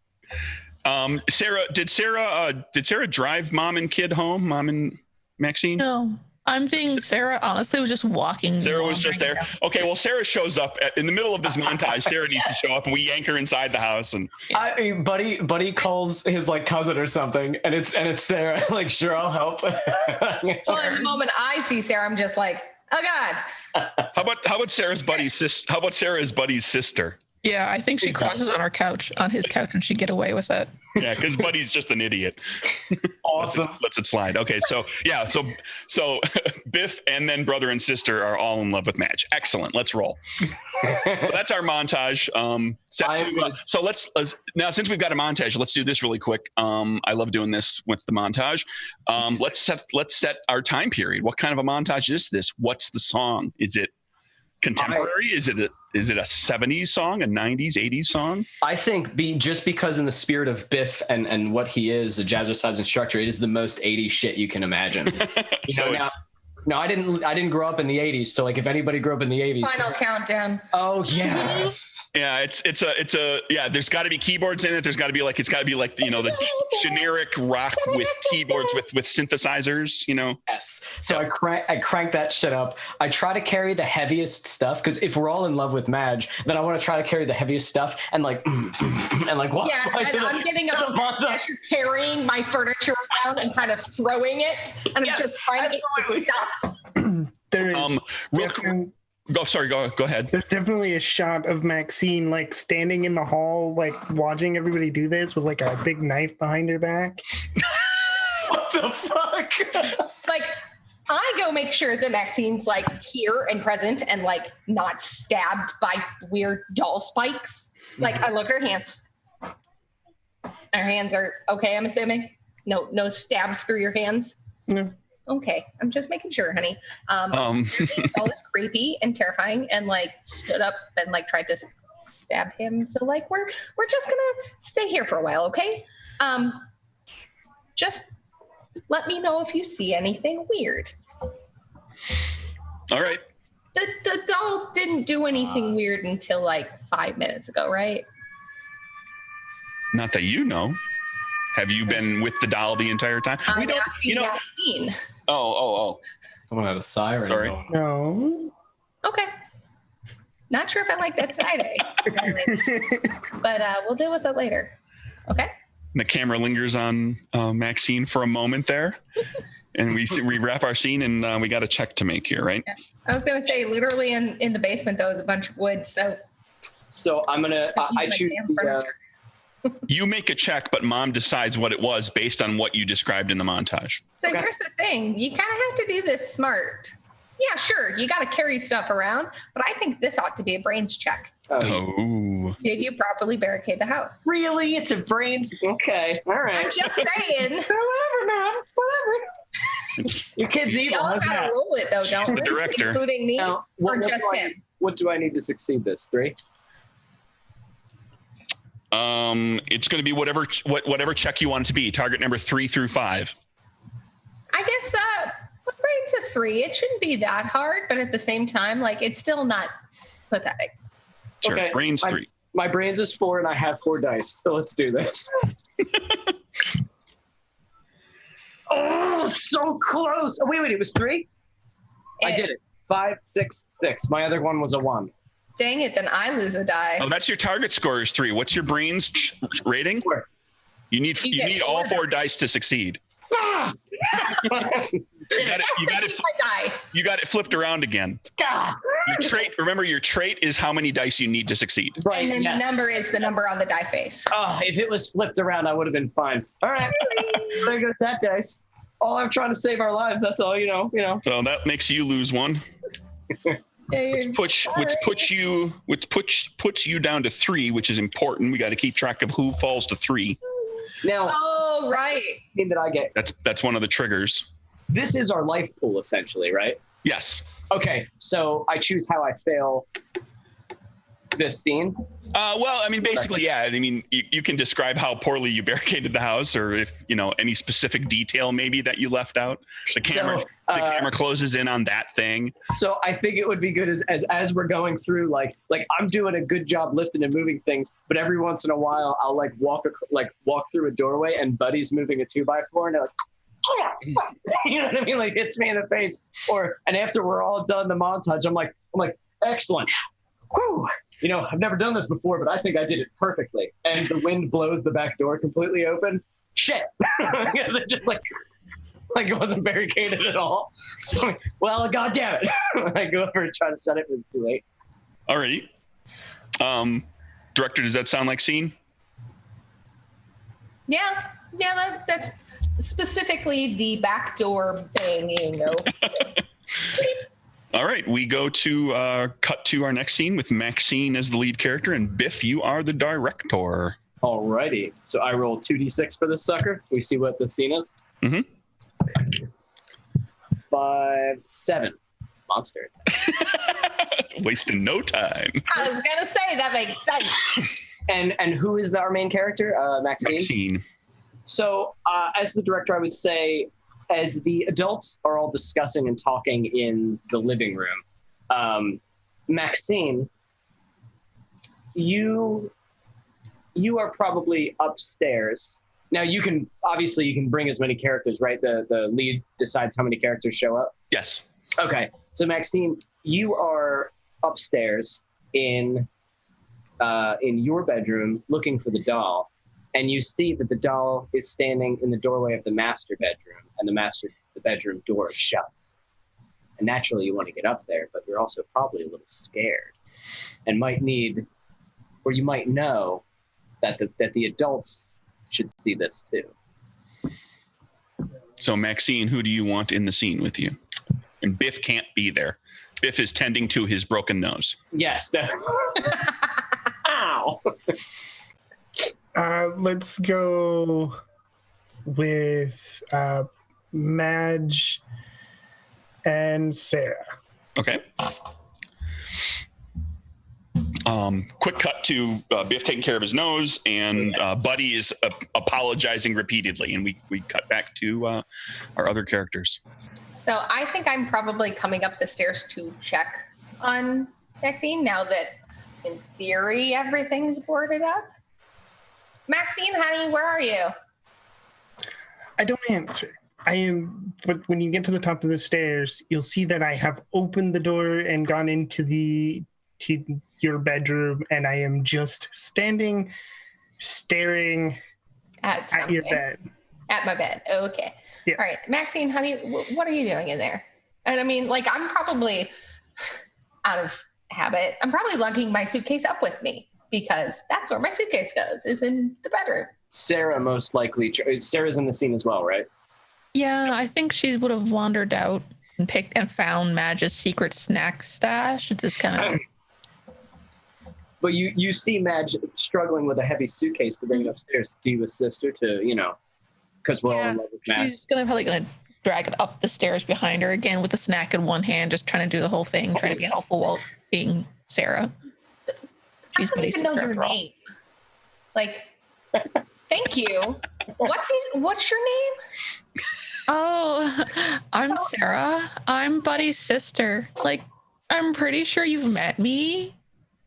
Sarah, did Sarah drive Mom and Kid home? Mom and Maxine? No, I'm thinking Sarah honestly was just walking. Sarah was just there. Okay, well, Sarah shows up in the middle of this montage. Sarah needs to show up, and we yank her inside the house. And Buddy calls his like cousin or something, and it's Sarah. Like, sure, I'll help. Well, in the moment I see Sarah, I'm just like, oh God. How about Sarah's buddy's sister? How about Sarah's buddy's sister? Yeah, I think she crosses on his couch, and she'd get away with it. Yeah, because Buddy's just an idiot. Awesome. Lets it slide. Okay, so Biff and then brother and sister are all in love with Madge. Excellent. Let's roll. Well, that's our montage. So let's now, since we've got a montage, let's do this really quick. I love doing this with the montage. Let's set our time period. What kind of a montage is this? What's the song? Is it contemporary? Is it a 70s song, a 90s, 80s song? I think just because in the spirit of Biff and what he is, a jazzercise instructor, it is the most 80s shit you can imagine. No, I didn't grow up in the 80s. So like if anybody grew up in the 80s. Final countdown. Oh yes. Yeah, it's a there's got to be keyboards in it. There's got to be like the generic rock with keyboards with synthesizers, Yes. So I crank that shit up. I try to carry the heaviest stuff because if we're all in love with Madge, then I want to try to carry the heaviest stuff and like walk. Yeah, and I'm getting upset as you're carrying my furniture around and kind of throwing it, and I'm just trying to get stuff. There is go ahead. There's definitely a shot of Maxine like standing in the hall, like watching everybody do this with like a big knife behind her back. What the fuck? Like, I go make sure that Maxine's like here and present and like not stabbed by weird doll spikes. Like, I look at her hands. Her hands are okay, I'm assuming. No stabs through your hands. No. Okay, I'm just making sure, honey. The doll is creepy and terrifying, and like stood up and like tried to stab him. So like we're just gonna stay here for a while, okay? Just let me know if you see anything weird. All right. The doll didn't do anything weird until like 5 minutes ago, right? Not that you know. Have you been with the doll the entire time? I'm asking Maxine. Oh. Someone had a siren. Sorry. going. No. Okay. Not sure if I like that side A, but we'll deal with it later. Okay. The camera lingers on Maxine for a moment there, and we wrap our scene, and we got a check to make here, right? Yeah. I was gonna say, literally in the basement, though, is a bunch of wood. So I'm gonna. I choose. You make a check, but Mom decides what it was based on what you described in the montage. So here's the thing: you kind of have to do this smart. Yeah, sure, you got to carry stuff around, but I think this ought to be a brains check. Oh. Did you properly barricade the house? Really? It's a brains. Okay. All right. I'm just saying. Whatever, man. Whatever. Your kid's evil. Y'all How's gotta that? roll it though, don't the we? director. Including me, Now, or just him? What do I need to succeed this? 3? It's going to be whatever check you want it to be. Target number 3 through 5. I guess brains a 3. It shouldn't be that hard, but at the same time, like it's still not pathetic. Sure. Okay. Brains 3. My brains is 4, and I have 4 dice. So let's do this. Oh, so close. Oh, wait. It was 3? I did it. 5, 6, 6. My other one was a 1. Dang it, then I lose a die. Oh, that's your target score is 3. What's your brains rating? 4. You need all 4 dice to succeed. Ah! You got it flipped around again. Ah! Your trait, remember your trait is how many dice you need to succeed. Right. And then yes. the number is the number on the die face. Oh, if it was flipped around, I would have been fine. All right. There goes that dice. All I'm trying to save our lives. That's all, you know. So that makes you lose 1. Which puts you down to 3, which is important. We got to keep track of who falls to 3. Now, oh, right. Thing that I get. That's one of the triggers. This is our life pool, essentially, right? Yes. Okay, so I choose how I fail this scene. Well, I mean, basically, yeah. I mean, you can describe how poorly you barricaded the house, or if any specific detail maybe that you left out. The camera closes in on that thing. So I think it would be good as we're going through, like I'm doing a good job lifting and moving things, but every once in a while I'll walk through a doorway and Buddy's moving a 2x4 and they're like, you know what I mean? Like hits me in the face. And after we're all done the montage, I'm like, excellent. Whew. I've never done this before, but I think I did it perfectly. And the wind blows the back door completely open. Shit. Because it just like it wasn't barricaded at all. Well, God damn it. I go over and try to shut it, but it's too late. All right. Director, does that sound like scene? Yeah, that's specifically the back door banging. All right, we go to cut to our next scene with Maxine as the lead character, and Biff, you are the director. Alrighty, so I roll 2d6 for this sucker. We see what the scene is. Mm-hmm. 5, 7. Monster. Wasting no time. I was gonna say that makes sense. And who is our main character? Maxine. Maxine. So, as the director, I would say, as the adults are all discussing and talking in the living room, Maxine, you are probably upstairs. Now you can bring as many characters, right? The lead decides how many characters show up. Yes. Okay. So Maxine, you are upstairs in your bedroom looking for the doll. And you see that the doll is standing in the doorway of the master bedroom, and the bedroom door shuts. And naturally, you want to get up there, but you're also probably a little scared, and you might know that the adults should see this too. So, Maxine, who do you want in the scene with you? And Biff can't be there. Biff is tending to his broken nose. Yes. Ow. Let's go with Madge and Sarah. Okay. Quick cut to Biff taking care of his nose, and Buddy is apologizing repeatedly, and we cut back to our other characters. So I think I'm probably coming up the stairs to check on Maxine now that, in theory, everything's boarded up. Maxine, honey, where are you? I don't answer. But when you get to the top of the stairs, you'll see that I have opened the door and gone to your bedroom, and I am just standing, staring At at your something. bed. At my bed. Okay. Yeah. All right, Maxine, honey, what are you doing in there? And I mean, like, I'm probably out of habit. I'm probably lugging my suitcase up with me because that's where my suitcase goes, is in the bedroom. Sarah most likely. Sarah's in the scene as well, right? Yeah, I think she would have wandered out and picked and found Madge's secret snack stash. It's just kind of. But you see Madge struggling with a heavy suitcase to bring it upstairs to Diva's sister to, because we're all in love with Madge. She's probably gonna drag it up the stairs behind her again with the snack in one hand, just trying to do the whole thing, trying to be helpful while being Sarah. She's I don't even know your name. Like, thank you. What's your name? Oh, I'm Sarah. I'm Buddy's sister. Like, I'm pretty sure you've met me.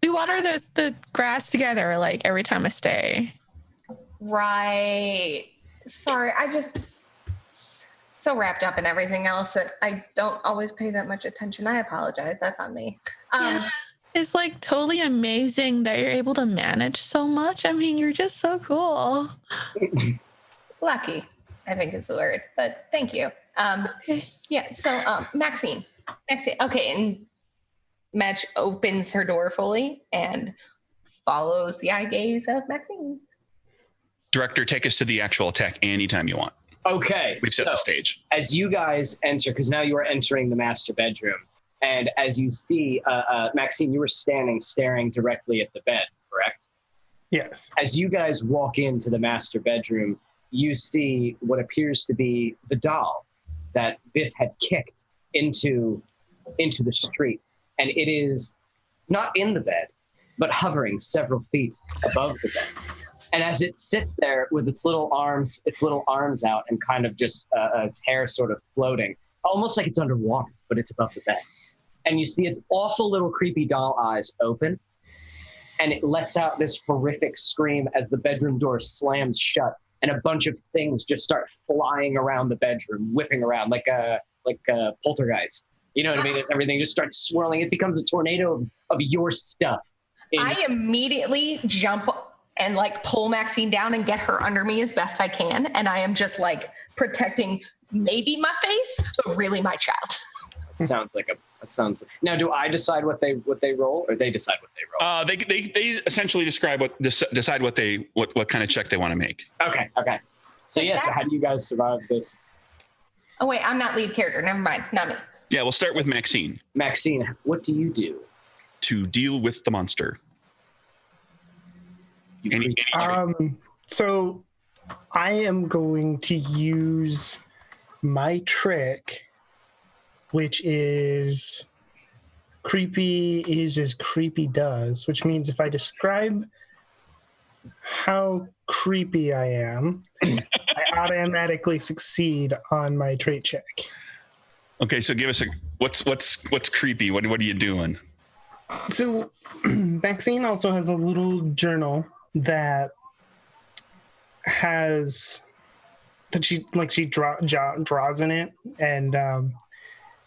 We water the grass together, like, every time I stay. Right. Sorry, I just so wrapped up in everything else that I don't always pay that much attention. I apologize. That's on me. Yeah, it's like totally amazing that you're able to manage so much. I mean, you're just so cool. Lucky, I think is the word, but thank you. Okay. Yeah, so Maxine. Okay, and Madge opens her door fully and follows the eye gaze of Maxine. Director, take us to the actual attack anytime you want. Okay. We've set the stage. As you guys enter, because now you are entering the master bedroom, and as you see, Maxine, you were staring directly at the bed, correct? Yes. As you guys walk into the master bedroom, you see what appears to be the doll that Biff had kicked into the street. And it is not in the bed, but hovering several feet above the bed. And as it sits there with its little arms out and kind of just its hair sort of floating, almost like it's underwater, but it's above the bed. And you see its awful little creepy doll eyes open, and it lets out this horrific scream as the bedroom door slams shut, and a bunch of things just start flying around the bedroom, whipping around like a poltergeist. You know what I mean? As everything just starts swirling, it becomes a tornado of your stuff. I immediately jump and like pull Maxine down and get her under me as best I can. And I am just like protecting maybe my face, but really my child. Now, do I decide what they roll, or they decide what they roll? They essentially decide what kind of check they want to make. Okay. So so how do you guys survive this? Oh wait, I'm not lead character. Never mind, not me. Yeah, we'll start with Maxine. Maxine, what do you do to deal with the monster? Any So I am going to use my trick, which is creepy is as creepy does, which means if I describe how creepy I am, I automatically succeed on my trait check. Okay, so give us what's creepy? What are you doing? So Maxine also has a little journal that she draws in it, and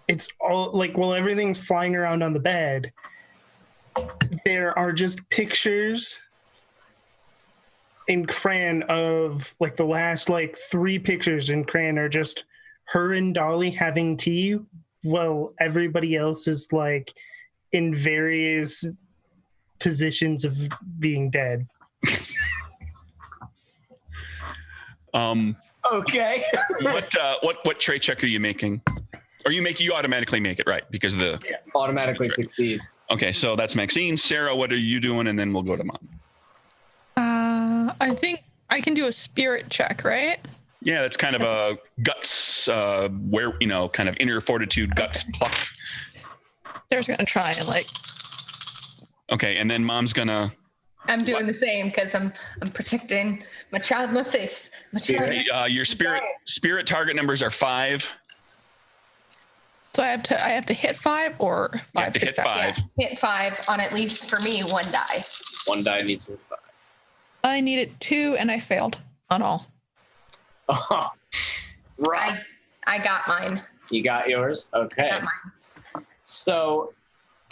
it's all like while everything's flying around on the bed, there are just pictures in crayon of like the last like 3 pictures in crayon are just her and Dolly having tea while everybody else is like in various positions of being dead. Okay. What trait check are you making? Or you automatically make it, right? Because automatically succeed. Okay, so that's Maxine. Sarah, what are you doing? And then we'll go to Mom. I think I can do a spirit check, right? Yeah, that's kind of a guts, kind of inner fortitude, guts pluck. Sarah's gonna try and like. Okay, and then Mom's gonna. I'm doing the same because I'm protecting my child, my face. Your spirit target numbers are 5. So I have to hit 5 or 5. You have to hit 5. Yeah, hit 5 on at least for me 1 die. 1 die needs to hit 5. I needed 2 and I failed on all. Right. I got mine. You got yours? I Okay. got mine. So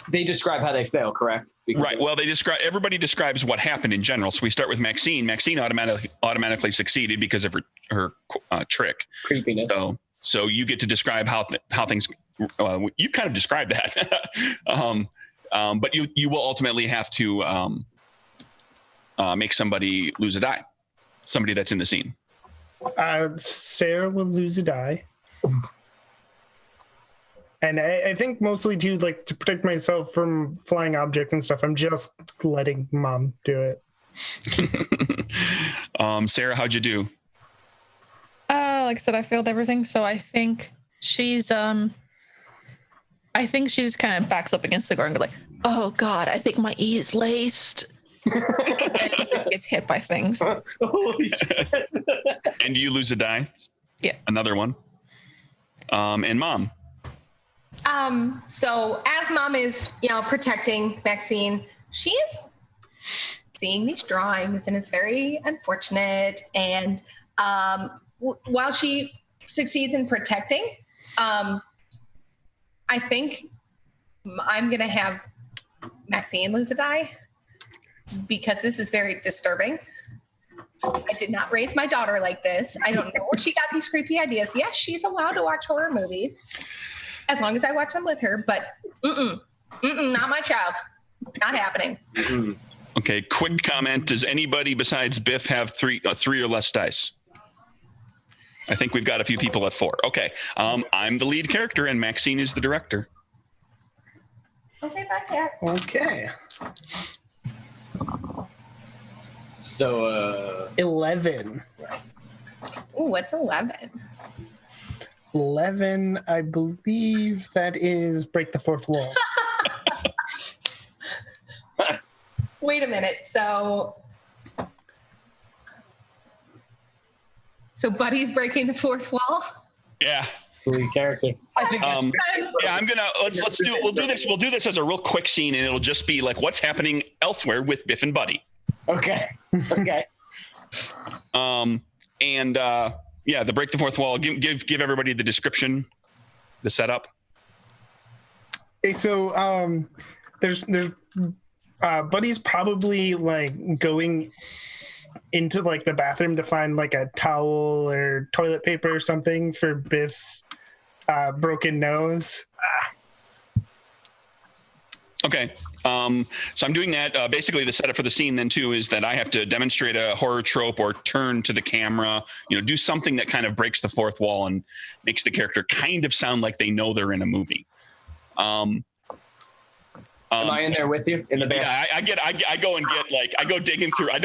they describe how they fail, correct? Because Right. Well, everybody describes what happened in general. So we start with Maxine. Maxine automatically succeeded because of her trick. creepiness. So you get to describe how things. You've kind of described that, but you will ultimately have to make somebody lose a die. Somebody that's in the scene. Sarah will lose a die. And I think mostly too, like, to protect myself from flying objects and stuff, I'm just letting Mom do it. Sarah, how'd you do? Like I said, I failed everything, so I think she's kind of backs up against the door and goes like, "Oh God, I think my E is laced." And just gets hit by things. Holy shit. And do you lose a die? Yeah. Another one. And Mom. So as Mom is, protecting Maxine, she is seeing these drawings, and it's very unfortunate. And while she succeeds in protecting, I think I'm gonna have Maxine lose a die because this is very disturbing. I did not raise my daughter like this. I don't know where she got these creepy ideas. Yes, she's allowed to watch horror movies as long as I watch them with her, but not my child. Not happening. Okay, quick comment. Does anybody besides Biff have three or less dice? I think we've got a few people at 4. Okay, I'm the lead character and Maxine is the director. Okay, bye, cat. Okay. So 11. Ooh, what's 11? 11, I believe that is break the fourth wall. Wait a minute. So Buddy's breaking the fourth wall? Yeah. lead character. I think that's yeah, I'm gonna we'll do this as a real quick scene, and it'll just be like what's happening elsewhere with Biff and Buddy. okay. Okay. Yeah, the break the fourth wall. Give everybody the description, the setup. Okay, so there's Buddy's probably like going into like the bathroom to find like a towel or toilet paper or something for Biff's broken nose. Okay. So I'm doing that. Basically, the setup for the scene then too is that I have to demonstrate a horror trope or turn to the camera, do something that kind of breaks the fourth wall and makes the character kind of sound like they know they're in a movie. Am I in there with you in the band? Yeah, I go and get like I go digging through. I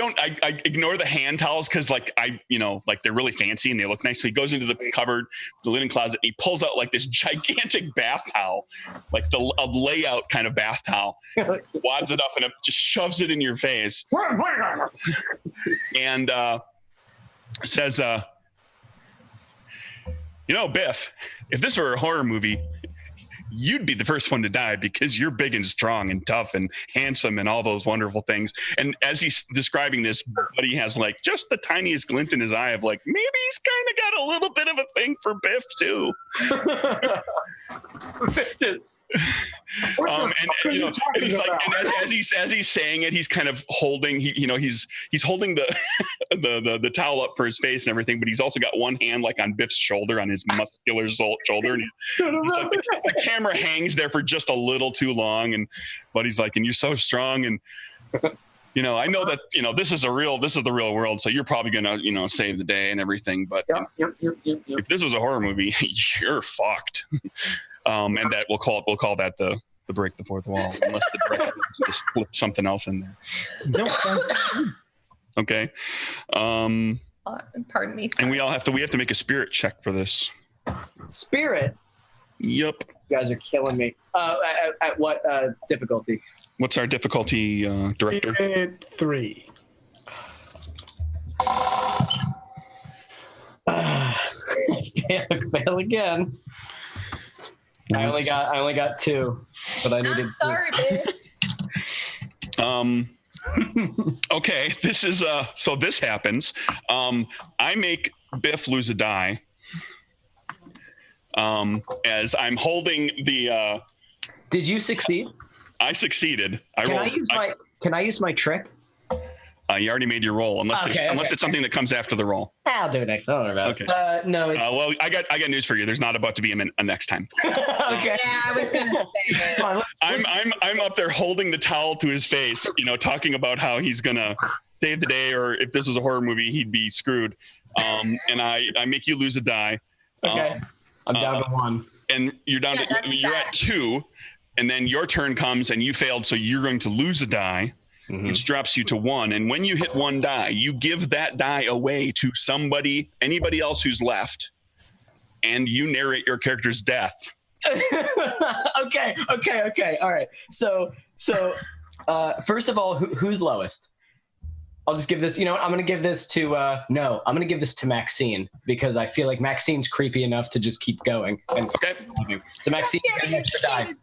ignore the hand towels because like they're really fancy and they look nice. So he goes into the cupboard, the linen closet, and he pulls out like this gigantic bath towel, like a layout kind of bath towel, wads it up and just shoves it in your face, and says, Biff, if this were a horror movie, you'd be the first one to die because you're big and strong and tough and handsome and all those wonderful things. And as he's describing this, Buddy has like just the tiniest glint in his eye of like, maybe he's kind of got a little bit of a thing for Biff too. As he's saying it, he's kind of holding, he's holding the towel up for his face and everything, but he's also got one hand like on Biff's shoulder, on his muscular shoulder, and he's like, the camera hangs there for just a little too long, and Buddy's like, and you're so strong, and I know that this is the real world, so you're probably gonna save the day and everything, but if this was a horror movie, you're fucked. And that we'll call that the break the fourth wall, unless the director wants to slip something else in there. Okay. Pardon me. Sorry. And we have to make a spirit check for this. Spirit. Yep. You guys are killing me. At what difficulty? What's our difficulty, director? Spirit 3. Fail again. I only got 2, but I needed. I'm sorry, babe. Okay, this is so this happens. I make Biff lose a die, as I'm holding the. Did you succeed? I succeeded. Can I use my trick? You already made your roll, unless it's something that comes after the roll. I'll do it next time. Don't worry about it. No. It's... well, I got news for you. There's not about to be a next time. Okay. Yeah, I was gonna say. Come on, I'm up there holding the towel to his face, talking about how he's gonna save the day, or if this was a horror movie, he'd be screwed. And I make you lose a die. Okay. I'm down to 1. And you're down you're at 2, and then your turn comes and you failed, so you're going to lose a die. Mm-hmm. Which drops you to 1. And when you hit 1 die, you give that die away to anybody else who's left, and you narrate your character's death. Okay. All right. So first of all, who's lowest? I'll just give this, I'm going to give this to, I'm going to give this to Maxine, because I feel like Maxine's creepy enough to just keep going. Okay. So Maxine, die.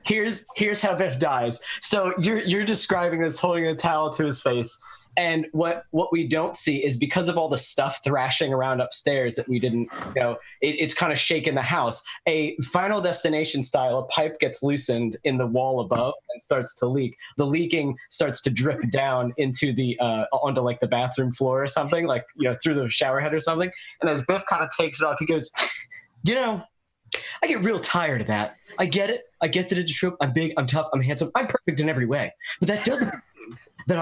Here's how Biff dies. So you're describing this holding a towel to his face. And what we don't see is, because of all the stuff thrashing around upstairs that we didn't, it's kind of shaking the house. A Final Destination style, a pipe gets loosened in the wall above and starts to leak. The leaking starts to drip down into onto like the bathroom floor or something, like, through the shower head or something. And as Biff kind of takes it off, he goes, I get real tired of that. I get it. I get that it's a trope. I'm big, I'm tough, I'm handsome, I'm perfect in every way. But that doesn't mean that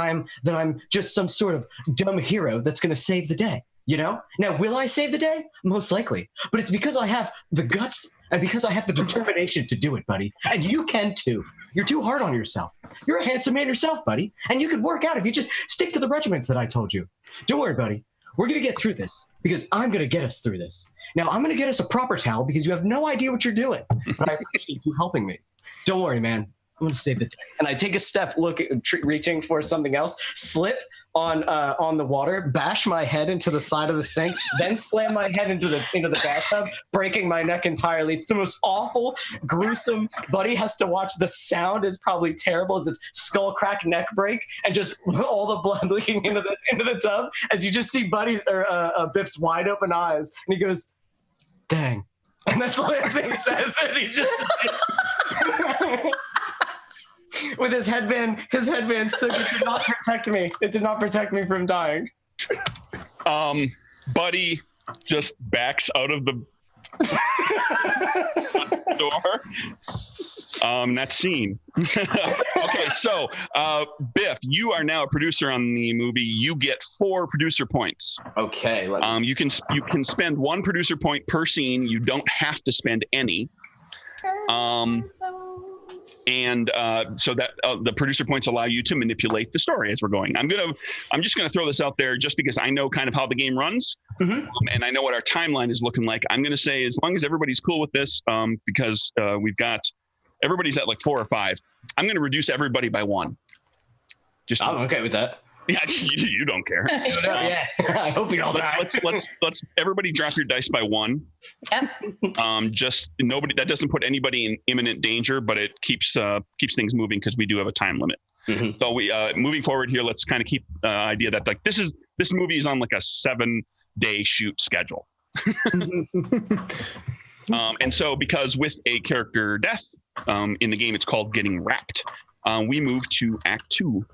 I'm just some sort of dumb hero that's going to save the day, Now, will I save the day? Most likely. But it's because I have the guts and because I have the determination to do it, buddy. And you can too. You're too hard on yourself. You're a handsome man yourself, buddy. And you could work out if you just stick to the regiments that I told you. Don't worry, buddy. We're going to get through this, because I'm going to get us through this. Now, I'm going to get us a proper towel, because you have no idea what you're doing. But I appreciate you helping me. Don't worry, man. I'm going to save the day. And I take a step, reaching for something else, slip on the water, bash my head into the side of the sink, then slam my head into the bathtub, breaking my neck entirely. It's the most awful, gruesome. Buddy has to watch. The sound is probably terrible as its skull crack, neck break, and just all the blood leaking into the tub as you just see Biff's wide open eyes, and he goes, "Dang," and that's the last thing he says. He's just. With his headband, so it did not protect me. It did not protect me from dying. Buddy just backs out of the door. That scene. Okay, so Biff, you are now a producer on the movie. You get 4 producer points. Okay. You can spend 1 producer point per scene. You don't have to spend any. And so that the producer points allow you to manipulate the story as we're going. I'm just gonna throw this out there just because I know kind of how the game runs, and I know what our timeline is looking like. I'm gonna say, as long as everybody's cool with this, because we've got everybody's at like 4 or 5. I'm gonna reduce everybody by 1. I'm okay with that. Yeah, you don't care. Yeah, I hope you don't. Let's everybody drop your dice by 1. Yep. Just nobody, that doesn't put anybody in imminent danger, but it keeps things moving because we do have a time limit. Mm-hmm. So we moving forward here, let's kind of keep the idea that like this movie is on like a 7-day shoot schedule. And so because with a character death in the game, it's called getting wrapped. We move to Act 2.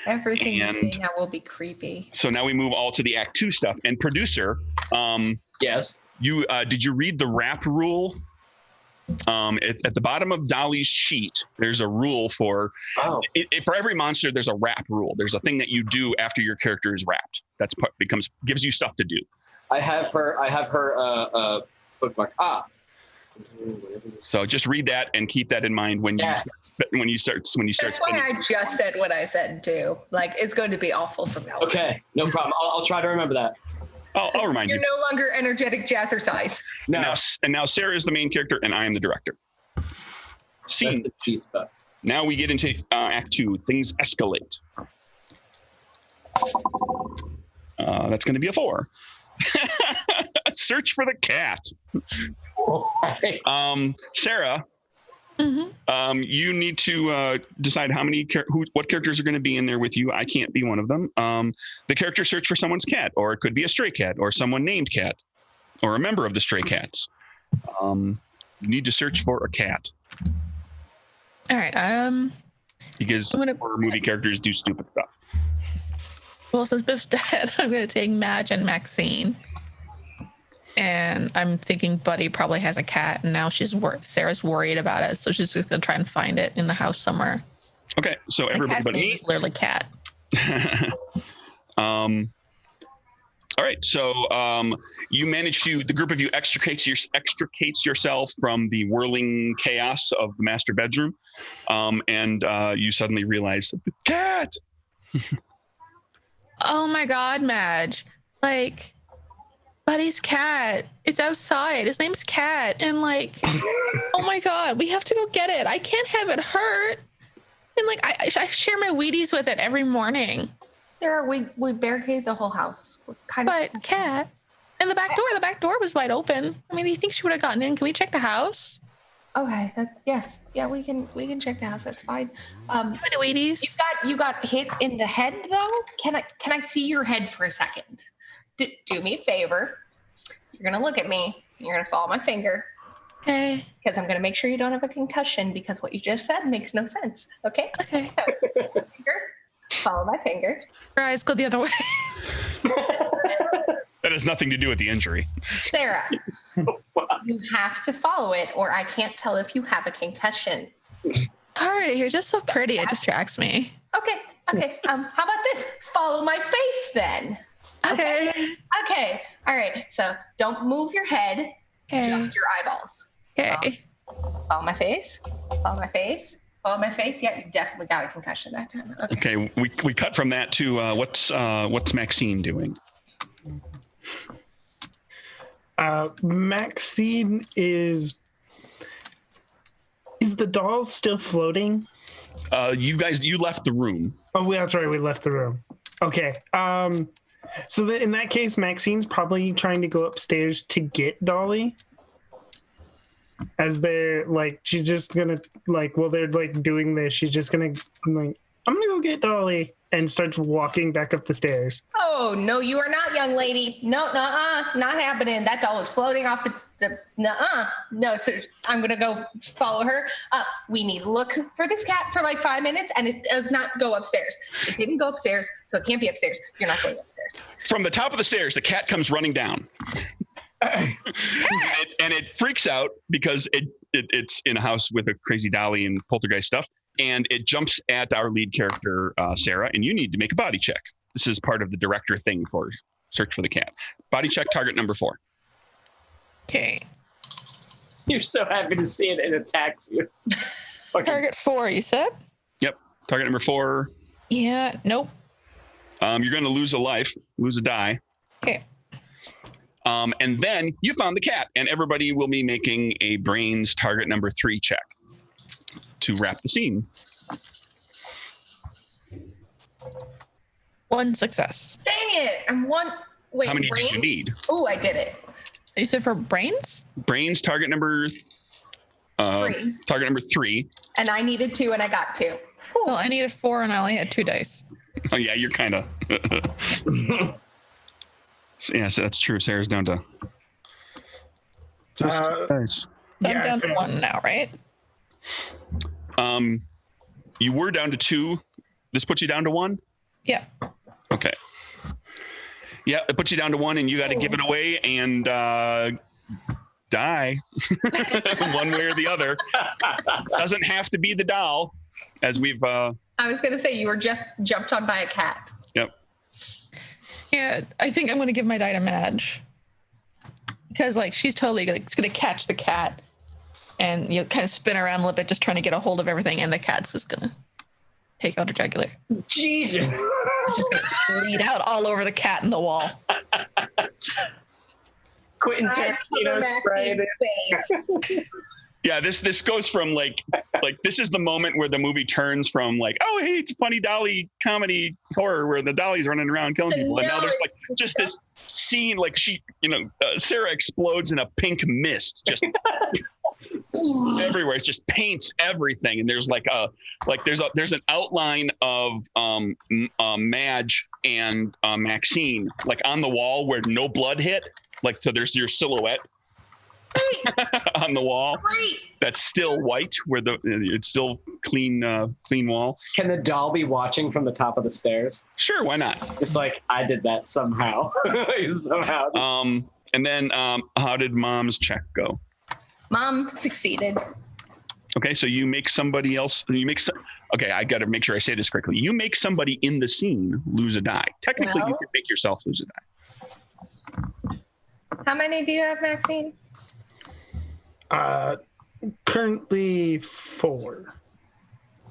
Everything you see now will be creepy. So now we move all to the Act 2 stuff. And producer, yes, you did you read the wrap rule? At the bottom of Dolly's sheet, there's a rule for for every monster. There's a wrap rule. There's a thing that you do after your character is wrapped. That's gives you stuff to do. I have her bookmark. So just read that and keep that in mind when you start. That's why I just said what I said too. Like, it's going to be awful from now on. Okay, no problem. I'll try to remember that. I'll remind you. You're no longer energetic jazzercise. No. And now Sarah is the main character and I am the director. Scene. Now we get into Act 2. Things escalate. That's going to be a 4. Search for the cat. Sarah, you need to decide how many what characters are going to be in there with you. I can't be one of them. The character search for someone's cat, or it could be a stray cat, or someone named Cat, or a member of the Stray Cats. You need to search for a cat All right. because horror movie characters do stupid stuff. Well, since Biff's dead, I'm gonna take Madge and Maxine. And I'm thinking Buddy probably has a cat, and now Sarah's worried about it, so she's just gonna try and find it in the house somewhere. Okay, so My everybody cat's but name me. is literally Cat. All right, so you manage to, the group of you extricates yourself from the whirling chaos of the master bedroom, and you suddenly realize the cat. Oh my God, Madge! Like, Buddy's cat. It's outside. His name's Cat, and like, oh my God, we have to go get it. I can't have it hurt. And like, I share my Wheaties with it every morning. Sarah, we barricaded the whole house. But Cat, and the back door was wide open. I mean, do you think she would have gotten in? Can we check the house? Okay. Yes. Yeah, we can check the house. That's fine. How many Wheaties? You got hit in the head though. Can I see your head for a second? Do me a favor. You're gonna look at me. You're gonna follow my finger. Okay. Because I'm gonna make sure you don't have a concussion. Because what you just said makes no sense. Okay. Okay. So, finger. Follow my finger. Your eyes go the other way. That has nothing to do with the injury. Sarah, you have to follow it, or I can't tell if you have a concussion. All right, you're just so pretty. It distracts me. Okay. How about this? Follow my face then. Okay. Okay. All right. So don't move your head, Okay. just your eyeballs. Okay. Follow my face. Follow my face. Follow my face. Yeah, you definitely got a concussion that time. Okay, we cut from that to what's Maxine doing? Maxine is the doll still floating? You left the room. Oh, that's right. We left the room. Okay. So in that case, Maxine's probably trying to go upstairs to get Dolly. As they're like, she's just gonna like, while they're like doing this, she's just gonna like, I'm gonna go get Dolly, and starts walking back up the stairs. Oh no, you are not, young lady. No, not happening. That doll is floating off the No, so I'm gonna go follow her. We need to look for this cat for like 5 minutes, and it does not go upstairs. It didn't go upstairs, so it can't be upstairs. You're not going upstairs. From the top of the stairs, the cat comes running down. and it freaks out because it's in a house with a crazy dolly and poltergeist stuff, and it jumps at our lead character, Sarah, and you need to make a body check. This is part of the director thing for Search for the Cat. Body check, target number 4. Okay. You're so happy to see it, and it attacks you. Okay. Target 4, you said? Yep. Target number 4. Yeah. Nope. You're going to lose a die. Okay. And then you found the cat, and everybody will be making a brains target number 3 check to wrap the scene. 1 success. Dang it! I'm one. Wait, How many brains? did you need? Oh, I did it. You said for brains? Brains target number 3. Target number 3. And I needed 2, and I got 2. Whew. Well, I needed 4, and I only had 2 dice. Oh yeah, you're kind of. Yeah, so that's true. Sarah's down to. Just nice. So I'm Yeah, I down to think- 1 now, right? You were down to 2. This puts you down to 1. Yeah. Okay. Yeah, it puts you down to 1, and you got to give it away and die one way or the other. Doesn't have to be the doll, as we've. I was gonna say you were just jumped on by a cat. Yep. Yeah, I think I'm going to give my die to Madge. Because, like, she's totally going to catch the cat and, you know, kind of spin around a little bit, just trying to get a hold of everything, and the cat's just going to take out her jugular. Jesus. It's just going to bleed out all over the cat and the wall. Quentin I Tarantino cover sprayed Maxine's face. Yeah, this goes from like this is the moment where the movie turns from like, oh hey, it's a funny dolly comedy horror where the dolly's running around killing people, and now there's like just this scene like Sarah explodes in a pink mist just everywhere. It just paints everything, and there's there's an outline of Madge and Maxine like on the wall where no blood hit, like so there's your silhouette. on the wall. Great. That's still white, where it's still clean wall. Can the doll be watching from the top of the stairs? Sure, why not? It's like I did that somehow. Somehow. And then how did Mom's check go? Mom succeeded. Okay, so you make somebody else. Okay, I got to make sure I say this correctly. You make somebody in the scene lose a die. Technically, you could make yourself lose a die. How many do you have, Maxine? Currently 4.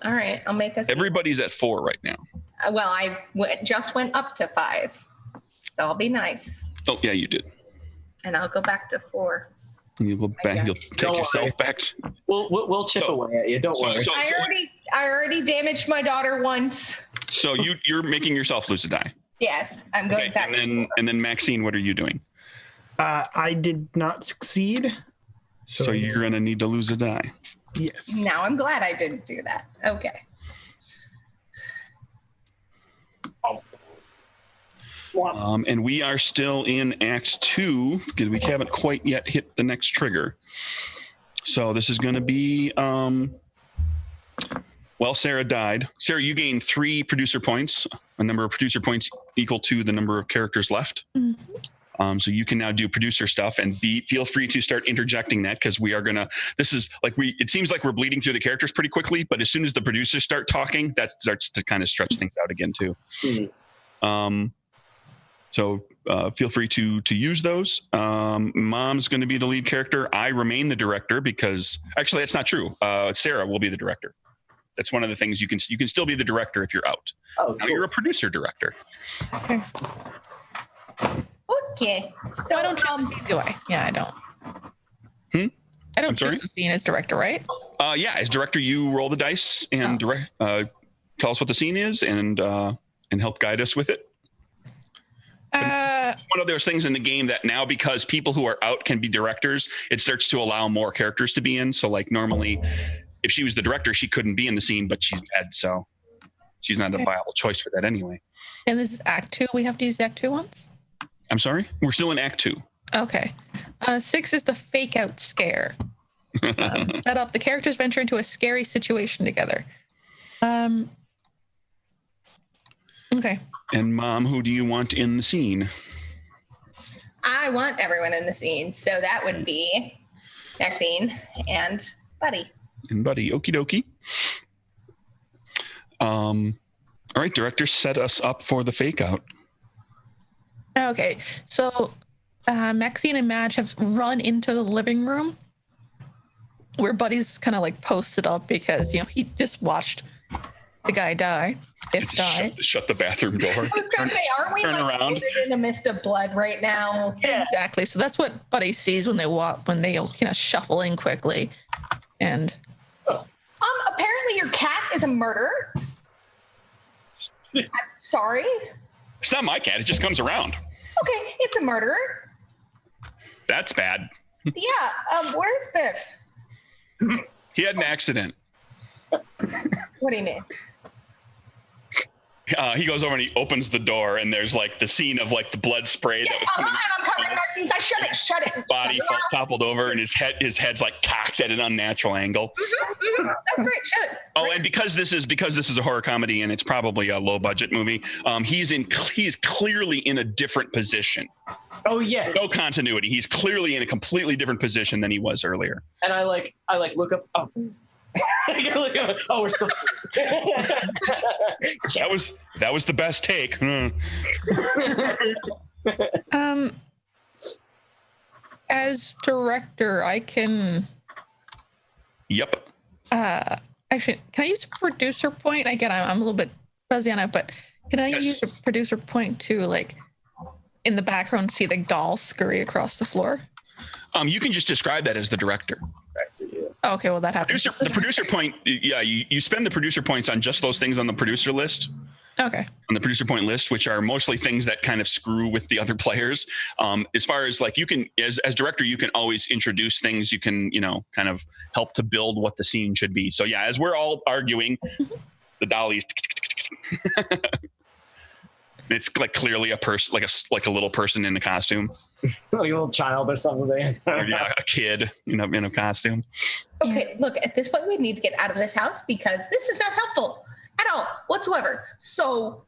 All right, I'll make us. Everybody's at 4 right now. Well, I just went up to 5, so I'll be nice, Oh yeah, you did. and I'll go back to 4. And you go back. You'll guess. take Don't yourself worry. back. We'll chip away at you. Don't worry. I already damaged my daughter once. So you're making yourself lose a die. Yes, I'm going Okay, back. and then Maxine, what are you doing? I did not succeed. So you're gonna need to lose a die. Yes. Now I'm glad I didn't do that. Okay. And we are still in Act 2 because we haven't quite yet hit the next trigger. So this is going to be, well, Sarah died. Sarah, you gained 3 producer points, a number of producer points equal to the number of characters left. Mm-hmm. So you can now do producer stuff, and feel free to start interjecting that, because we are gonna. This is like it seems like we're bleeding through the characters pretty quickly, but as soon as the producers start talking, that starts to kind of stretch things out again too. Mm-hmm. So feel free to use those. Mom's going to be the lead character. I remain the director because actually that's not true. Sarah will be the director. That's one of the things you can still be the director if you're out. Oh, Now cool. you're a producer director. Okay. Okay. So I don't choose the scene, do I? Yeah, I don't. I don't I'm sorry? choose the scene as director, right? Yeah, as director, you roll the dice and direct. Tell us what the scene is and help guide us with it. One of those things in the game that now, because people who are out can be directors, it starts to allow more characters to be in. So like normally, if she was the director, she couldn't be in the scene, but she's dead, so she's not a viable choice for that anyway. And this is Act 2. We have to use the Act 2 ones? I'm sorry? We're still in Act 2. Okay. 6 is the fake out scare. Set up. The characters venture into a scary situation together. Okay. And Mom, who do you want in the scene? I want everyone in the scene. So that would be Maxine and Buddy. And Buddy, okie dokie. All right, director, set us up for the fake out. Okay. So Maxine and Madge have run into the living room where Buddy's kind of like posted up because, he just watched the guy die. Shut the bathroom door. I was going to say, aren't we turn like around. coated in a mist of blood right now? Yeah. Exactly. So that's what Buddy sees when they walk, when they shuffle in quickly. And Apparently your cat is a murderer. I'm sorry. It's not my cat. It just comes around. Okay, it's a murderer. That's bad. Yeah. Where's Biff? He had an accident. What do you mean? He goes over and he opens the door, and there's like the scene of like the blood spray that was coming. I'm covering Maxine's. I shut it. Body toppled over, and his head's like cocked at an unnatural angle. That's great. Shut it. Oh, and because this is a horror comedy and it's probably a low budget movie, he's clearly in a different position. Oh yeah. No continuity. He's clearly in a completely different position than he was earlier. And I look up. Oh. Oh, we're still. That was the best take. as director, I can. Yep. Actually, can I use a producer point? Again, I'm a little bit fuzzy on it, but can I use a producer point to like in the background see the doll scurry across the floor? You can just describe that as the director. Oh, okay, well that happens. The producer point, yeah, you spend the producer points on just those things on the producer list. Okay. On the producer point list, which are mostly things that kind of screw with the other players. As far as like you can, as director, you can always introduce things. You can, kind of help to build what the scene should be. So yeah, as we're all arguing, the dollies. It's like clearly a person, like a little person in a costume, like a little child or something. or yeah, a kid, in a costume. Okay, look, at this point, we need to get out of this house because this is not helpful at all whatsoever. So,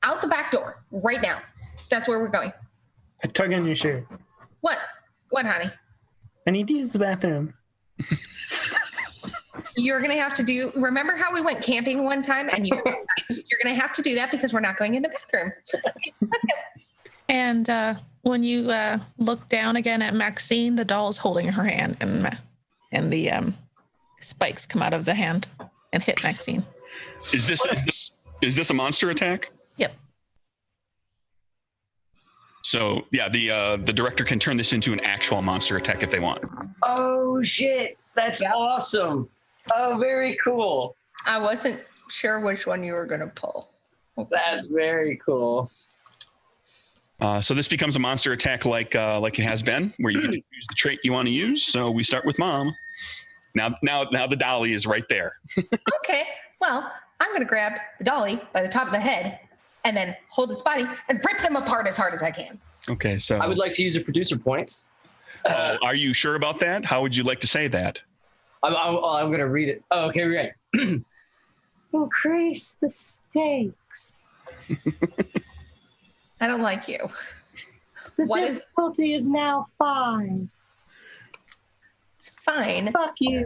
out the back door right now. That's where we're going. I tug on your shirt. What? What, honey? I need to use the bathroom. You're going to have to do, remember how we went camping one time and you're going to have to do that because we're not going in the bathroom. Okay, let's go. And when you look down again at Maxine, the doll is holding her hand, and the spikes come out of the hand and hit Maxine. Is this a monster attack? Yep. So yeah, the director can turn this into an actual monster attack if they want. Oh shit! That's awesome. Oh, very cool. I wasn't sure which one you were going to pull. That's very cool. So this becomes a monster attack like it has been, where you get to use the trait you want to use. So we start with Mom. Now the dolly is right there. Okay, well, I'm going to grab the dolly by the top of the head and then hold its body and rip them apart as hard as I can. Okay, so I would like to use a producer points. are you sure about that? How would you like to say that? I'm going to read it. Oh, okay, right. Increase the stakes. I don't like you. The What is- difficulty is now 5. It's fine. Fuck you.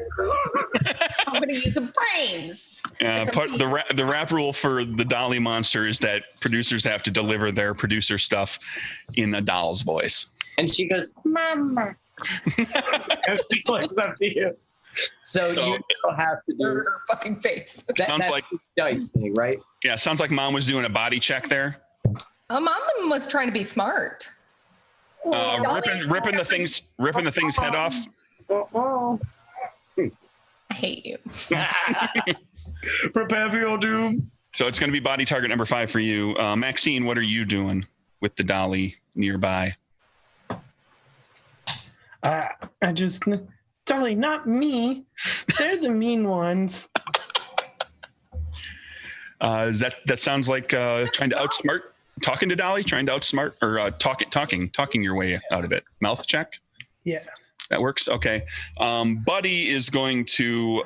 I'm going to use some brains. The rap rule for the dolly monster is that producers have to deliver their producer stuff in a doll's voice. And she goes, Mama. And she looks up to you. So you don't have to do Her fucking face. Sounds like dice thing, right? Yeah, sounds like Mom was doing a body check there. Mom was trying to be smart. Ripping the thing's head off. I hate you. Prepare for your doom. So it's going to be body target number 5 for you. Maxine, what are you doing with the dolly nearby? I just, Dolly, not me. They're the mean ones. That sounds like trying to outsmart, talking to Dolly, trying to outsmart, or talking your way out of it. Mouth check. Yeah. That works. Okay. Buddy is going to,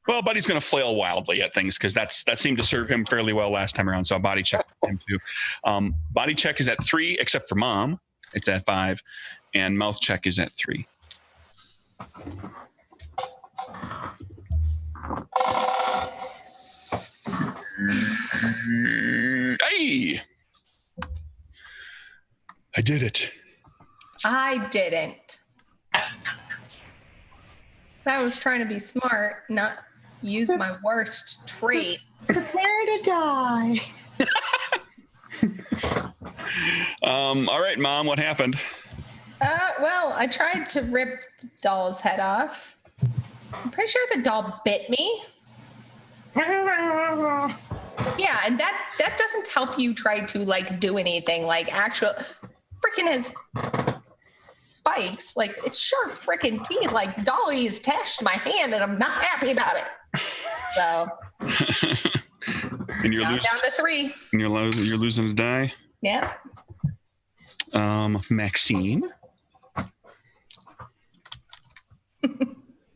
Buddy's going to flail wildly at things because that seemed to serve him fairly well last time around. So a body check for him too. Body check is at 3, except for Mom. It's at 5, and mouth check is at 3. Hey! I did it. I didn't. So I was trying to be smart, not use my worst trait. Prepare to die. All right, Mom, what happened? Well, I tried to rip the doll's head off. I'm pretty sure the doll bit me. Yeah, and that doesn't help you try to like do anything. Like actual freaking has spikes. Like it's sharp freaking teeth. Like Dolly has tashed my hand, and I'm not happy about it. So And you're down to 3. And you're losing a die. Yeah. Maxine.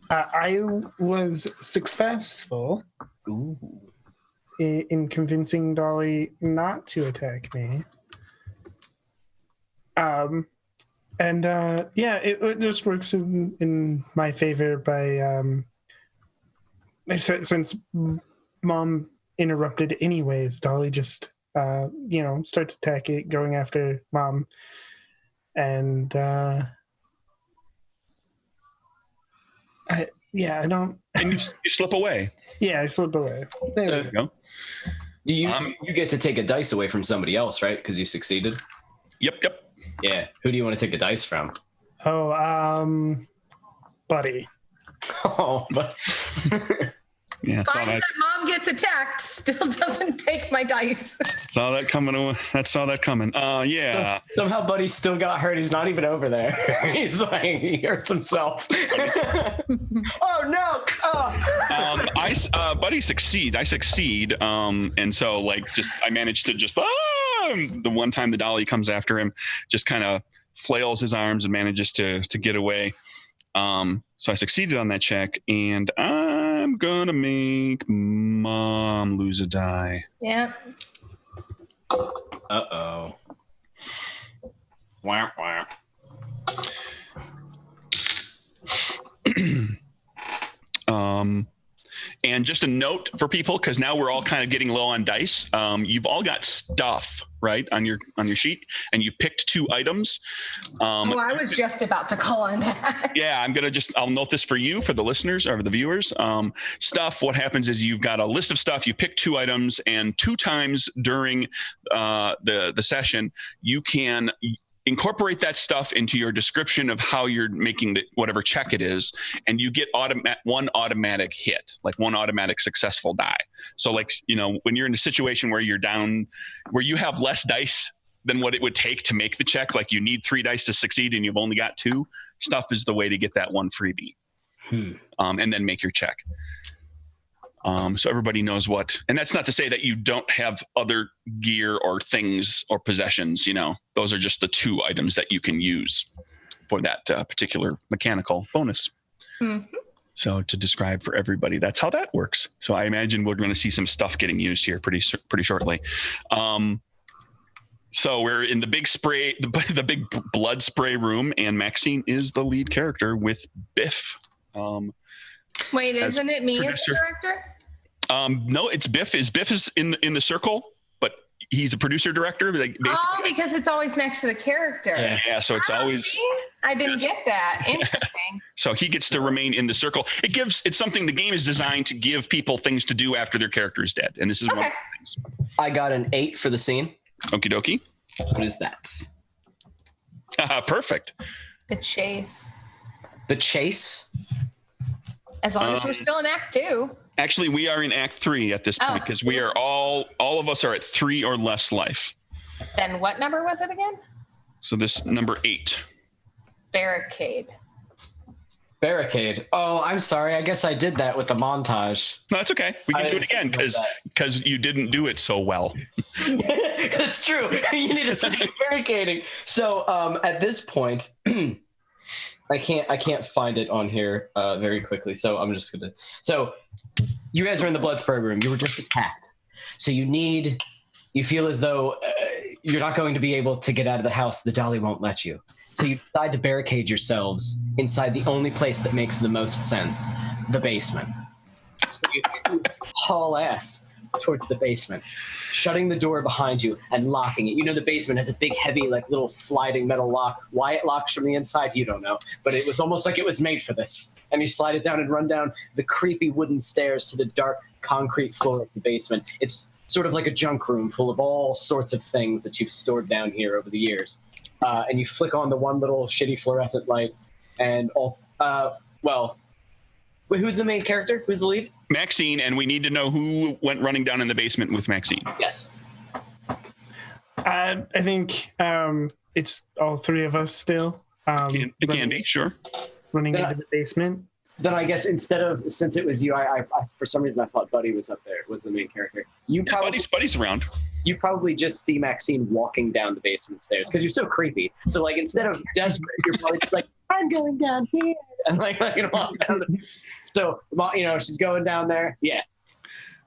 I was successful in convincing Dolly not to attack me. It just works in my favor by since Mom interrupted anyways, Dolly just starts attacking, going after Mom, and I don't. And you slip away. Yeah, I slip away. There you go. You get to take a dice away from somebody else, right? Because you succeeded. Yep. Yeah. Who do you want to take a dice from? Oh, Buddy. Oh, but Yeah, saw Finding that. that mom gets attacked still doesn't take my dice. Saw that coming. Saw that coming. Yeah. Somehow Buddy still got hurt. He's not even over there. He's like, he hurts himself. Oh no! Oh. Buddy succeed. I succeed. And so like I managed to just the one time the dolly comes after him, just kind of flails his arms and manages to get away. So I succeeded on that check, and I'm gonna make Mom lose a die. Yeah. Uh-oh. Wow, wow. And just a note for people, because now we're all kind of getting low on dice. You've all got stuff, right, on your sheet, and you picked 2 items. I was just about to call on that. Yeah, I'll note this for you, for the listeners or the viewers. Stuff, what happens is you've got a list of stuff, you pick 2 items, and 2 times during the session, you can incorporate that stuff into your description of how you're making whatever check it is, and you get one automatic hit, like one automatic successful die. So like, when you're in a situation where you're down, where you have less dice than what it would take to make the check, like you need 3 dice to succeed and you've only got 2, stuff is the way to get that one freebie. And then make your check. So everybody knows and that's not to say that you don't have other gear or things or possessions, those are just the 2 items that you can use for that particular mechanical bonus. Mm-hmm. So to describe for everybody, that's how that works. So I imagine we're going to see some stuff getting used here pretty shortly. So we're in the big spray, the big blood spray room, and Maxine is the lead character with Biff. Wait, isn't it me as the producer. director? No, it's Biff. Biff is in the circle, but he's a producer director. Like because it's always next to the character. Yeah, so it's always. See? I didn't get that. Interesting. So he gets to remain in the circle. It's something the game is designed to give people things to do after their character is dead, and this is one of the things. I got an 8 for the scene. Okie dokie. What is that? Perfect. The chase. The chase? As long as we're still in Act 2. Actually, we are in Act 3 at this point, because we are all of us are at 3 or less life. Then what number was it again? So this number 8. Barricade. Oh, I'm sorry. I guess I did that with the montage. No, that's okay. We can do it again because you didn't do it so well. That's true. You need to say barricading. So at this point, I can't find it on here very quickly. So I'm just gonna. So you guys are in the blood spray room. You were just attacked. So you feel as though you're not going to be able to get out of the house. The dolly won't let you. So you decide to barricade yourselves inside the only place that makes the most sense, the basement. So you haul ass towards the basement, shutting the door behind you and locking it. The basement has a big, heavy, like little sliding metal lock. Why it locks from the inside, you don't know. But it was almost like it was made for this. And you slide it down and run down the creepy wooden stairs to the dark concrete floor of the basement. It's sort of like a junk room full of all sorts of things that you've stored down here over the years. And you flick on the one little shitty fluorescent light, and who's the main character? Who's the lead? Maxine, and we need to know who went running down in the basement with Maxine. Yes. I think it's all 3 of us still. It can be, sure. Running into the basement. Then I guess since it was you, I for some reason I thought Buddy was up there, was the main character. Buddy's around. You probably just see Maxine walking down the basement stairs because you're so creepy. So like instead of desperate, you're probably just like, I'm going down here, and like walk down. So she's going down there. Yeah.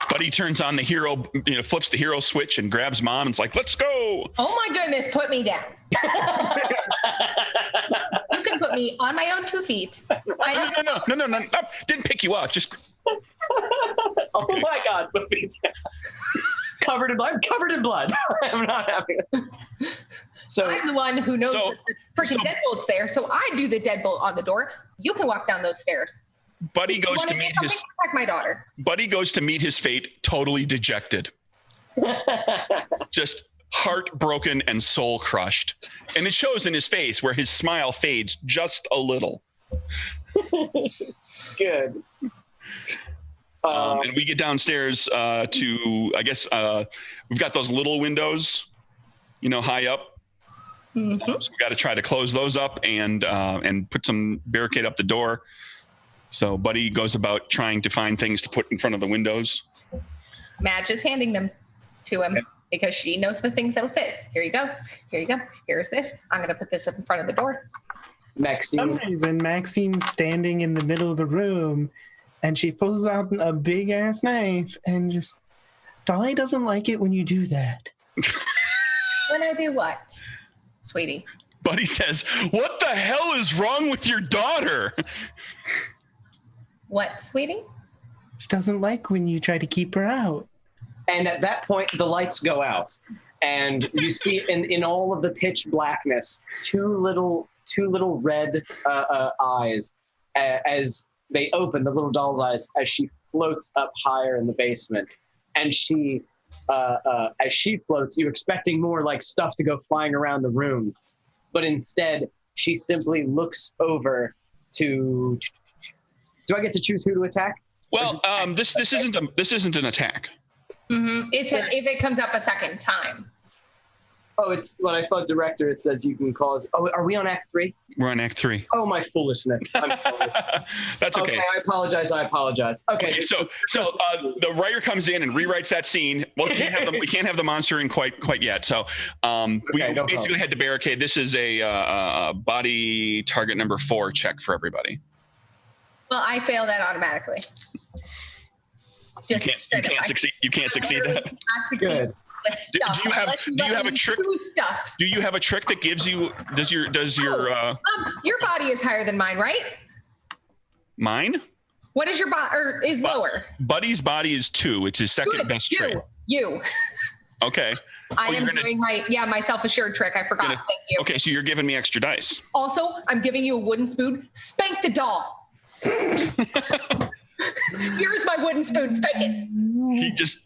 Buddy turns on the hero, flips the hero switch and grabs Mom and is like, let's go. Oh my goodness, put me down. You can put me on my own 2 feet. No. Didn't pick you up. Just. Oh my God, put me down. Covered in blood. I'm covered in blood. I'm not happy. So I'm the one who knows that the freaking deadbolt's there, so I do the deadbolt on the door. You can walk down those stairs. Buddy goes to meet his. Protect my daughter. Buddy goes to meet his fate, totally dejected, just heartbroken and soul crushed, and it shows in his face where his smile fades just a little. Good. And we get downstairs to, I guess, we've got those little windows, high up. Mm-hmm. So we got to try to close those up and put some barricade up the door. So Buddy goes about trying to find things to put in front of the windows. Madge is handing them to him because she knows the things that'll fit. Here you go. Here you go. Here's this. I'm going to put this up in front of the door. For some reason, Maxine's standing in the middle of the room, and she pulls out a big-ass knife and just... Dolly doesn't like it when you do that. When I do what? Sweetie. Buddy says, "What the hell is wrong with your daughter?" What, sweetie? She doesn't like when you try to keep her out. And at that point, the lights go out, and you see in all of the pitch blackness, two little red eyes as they open, the little doll's eyes, as she floats up higher in the basement, and she. As she floats, you're expecting more like stuff to go flying around the room, but instead she simply looks over to. Do I get to choose who to attack? Well, this isn't an attack. Mm-hmm. It's if it comes up a second time. Oh, it's when I thought director. It says you can cause. Oh, are we on Act 3? We're on Act 3. Oh, my foolishness. I'm sorry. That's okay. Okay, I apologize. Okay. So the writer comes in and rewrites that scene. Well, we can't have the monster in quite yet. So we basically had to barricade. This is a body target number 4 check for everybody. Well, I fail that automatically. You can't succeed. You can't succeed that. Good. With stuff. Do you have a trick? Stuff. Do you have a trick that gives you? Your body is higher than mine, right? Mine? What is your body? Or is lower? Buddy's body is 2. It's his second best trait. You. Okay. I am doing my self-assured trick. I forgot. Thank you. Okay, so you're giving me extra dice. Also, I'm giving you a wooden spoon. Spank the doll. Here's my wooden spoon. Spank it. He just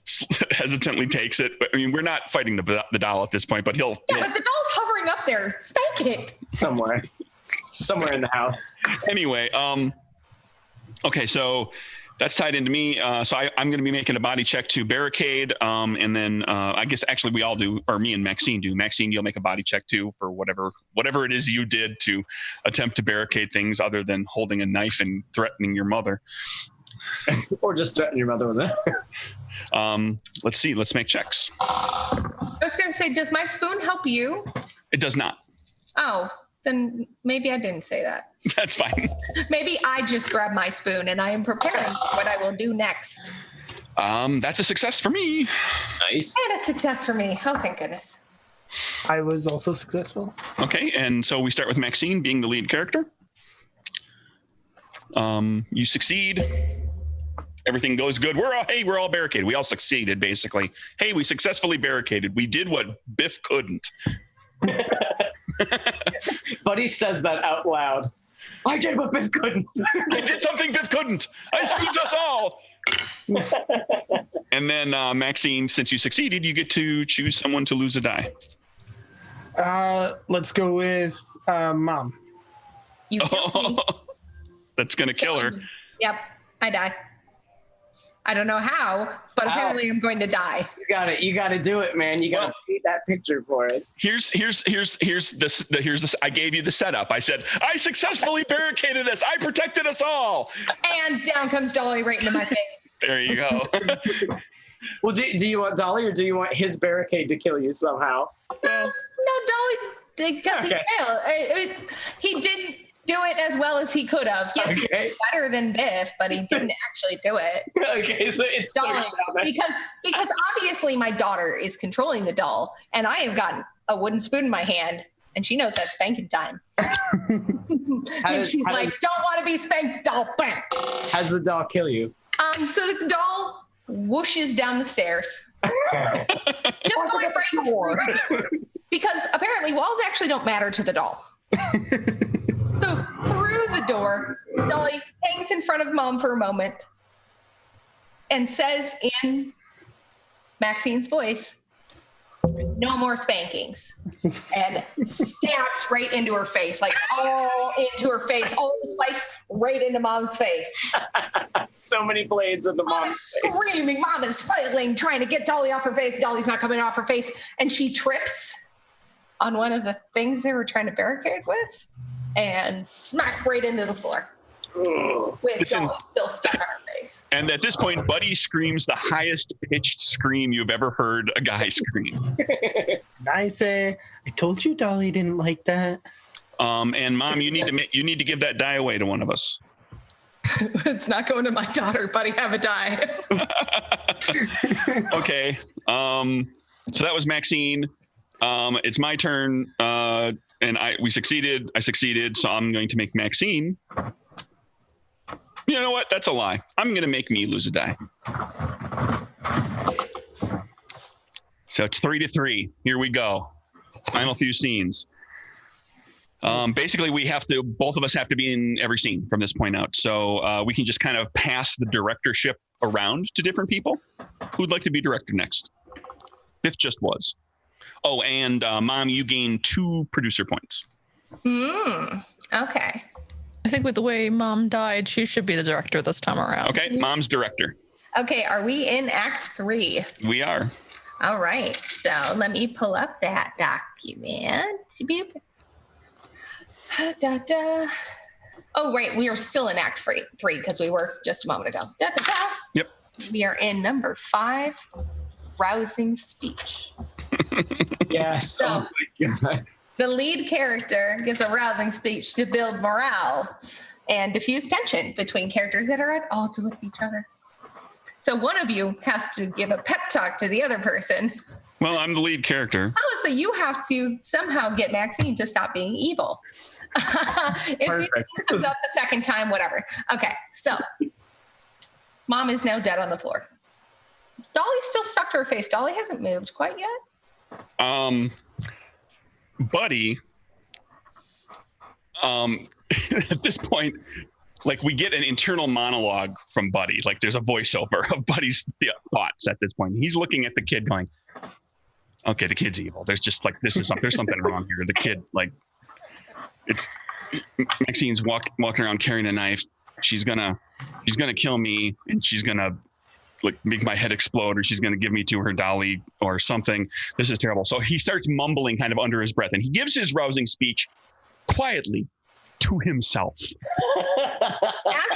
hesitantly takes it. I mean, we're not fighting the doll at this point, but he'll. Yeah, but the doll's hovering up there. Spank it. Somewhere in the house. Anyway, okay, so that's tied into me. So I'm going to be making a body check to barricade, and then I guess actually we all do, or me and Maxine do. Maxine, you'll make a body check too for whatever it is you did to attempt to barricade things, other than holding a knife and threatening your mother. Or just threaten your mother with it. Let's see. Let's make checks. I was going to say, does my spoon help you? It does not. Oh, then maybe I didn't say that. That's fine. Maybe I just grabbed my spoon and I am preparing what I will do next. That's a success for me. Nice. And a success for me. Oh, thank goodness. I was also successful. Okay, and so we start with Maxine being the lead character. You succeed. Everything goes good. We're all barricaded. We all succeeded, basically. Hey, we successfully barricaded. We did what Biff couldn't. Buddy says that out loud. I did what Biff couldn't. I did something Biff couldn't. I saved us all. And then Maxine, since you succeeded, you get to choose someone to lose a die. Let's go with Mom. You killed me. That's gonna kill her. Yep, I die. I don't know how, but apparently I'm going to die. You got to do it, man. You got to paint that picture for us. Here's this. I gave you the setup. I said, I successfully barricaded us. I protected us all. And down comes Dolly right into my face. There you go. Well, do you want Dolly or do you want his barricade to kill you somehow? No, Dolly, because he failed. He didn't do it as well as he could have. Yes, he did better than Biff, but he didn't actually do it. Okay, so it's Dolly, because obviously my daughter is controlling the doll, and I have gotten a wooden spoon in my hand, and she knows that's spanking time. And she's like, "Don't want to be spanked, doll." Bam. How does the doll kill you? So the doll whooshes down the stairs, just going right through. Because apparently walls actually don't matter to the doll. So through the door, Dolly hangs in front of Mom for a moment and says in Maxine's voice, no more spankings, and stabs right into her face, like all into her face, all the spikes right into Mom's face. So many blades in the Mom mom's is face. screaming. Mom is flailing, trying to get Dolly off her face. Dolly's not coming off her face, and she trips on one of the things they were trying to barricade with, and smack right into the floor. With Listen. Dolly still stuck on her face. And at this point, Buddy screams the highest pitched scream you've ever heard a guy scream. And I say, I told you Dolly didn't like that. And Mom, you need to give that die away to one of us. It's not going to my daughter, buddy. Have a die. Okay. So that was Maxine. It's my turn. And we succeeded. I succeeded. So I'm going to make Maxine. You know what? That's a lie. I'm going to make me lose a die. So it's 3-3. Here we go. Final few scenes. Basically, both of us have to be in every scene from this point out. So we can just kind of pass the directorship around to different people. Who'd like to be director next? Biff just was. Oh, and Mom, you gain 2 producer points. Okay. I think with the way Mom died, she should be the director this time around. Okay, Mom's director. Okay, are we in Act 3? We are. All right, so let me pull up that document. Da, da. Oh, right, we are still in Act 3 because we were just a moment ago. Da, da, da. Yep. We are in number 5, rousing speech. Yes. So, Oh my God. the lead character gives a rousing speech to build morale and diffuse tension between characters that are at odds with each other. So one of you has to give a pep talk to the other person. Well, I'm the lead character. Oh, so you have to somehow get Maxine to stop being evil. If Perfect. it comes up the second time, whatever. Okay, so Mom is now dead on the floor. Dolly's still stuck to her face. Dolly hasn't moved quite yet. Buddy, at this point, like we get an internal monologue from Buddy. Like there's a voiceover of Buddy's thoughts at this point. He's looking at the kid going, okay, the kid's evil. There's just like, there's something wrong here. The kid, like, Maxine's walking around carrying a knife. She's gonna kill me, and she's gonna like make my head explode, or she's gonna give me to her Dolly or something. This is terrible. So he starts mumbling kind of under his breath, and he gives his rousing speech quietly to himself,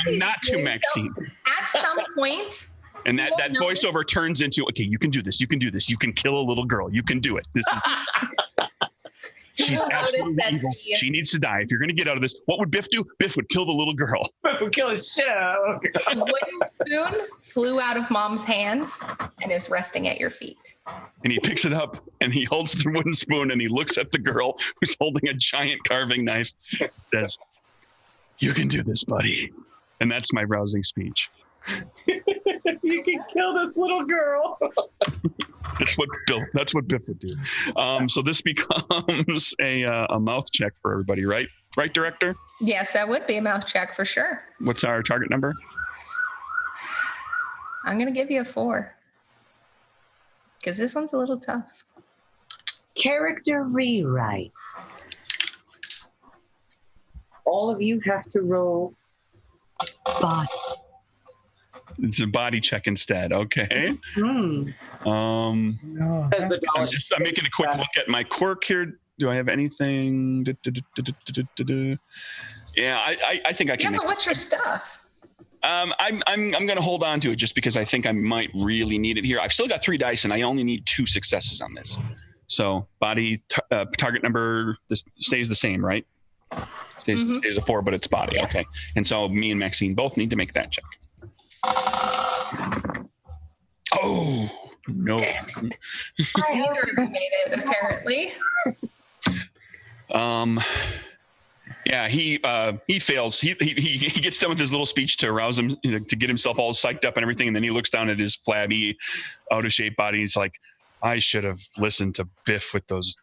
not to Maxine. At some point, and that voiceover turns into, okay, you can do this. You can do this. You can kill a little girl. You can do it. This is. She's absolutely evil. She needs to die. If you're going to get out of this, what would Biff do? Biff would kill the little girl. Biff would kill the shit out of her. the wooden spoon flew out of Mom's hands and is resting at your feet. And he picks it up and he holds the wooden spoon and he looks at the girl who's holding a giant carving knife. Says, "You can do this, buddy." And that's my rousing speech. You can kill this little girl. That's what Biff would do. So this becomes a mouth check for everybody, right? Right, director? Yes, that would be a mouth check for sure. What's our target number? I'm going to give you a 4. Because this one's a little tough. Character rewrite. All of you have to roll body. It's a body check instead. Okay. No, I'm making a quick look at my quirk here. Do I have anything? Yeah, I think I can. Yeah, but what's your stuff? I'm going to hold on to it just because I think I might really need it here. I've still got 3 dice and I only need 2 successes on this. So body target number stays the same, right? Stays a 4, but it's body. Yeah. Okay. And so me and Maxine both need to make that check. Oh no! Neither of you made it, apparently. Yeah, he fails. He gets done with his little speech to arouse him, to get himself all psyched up and everything, and then he looks down at his flabby, out of shape body. He's like, I should have listened to Biff with those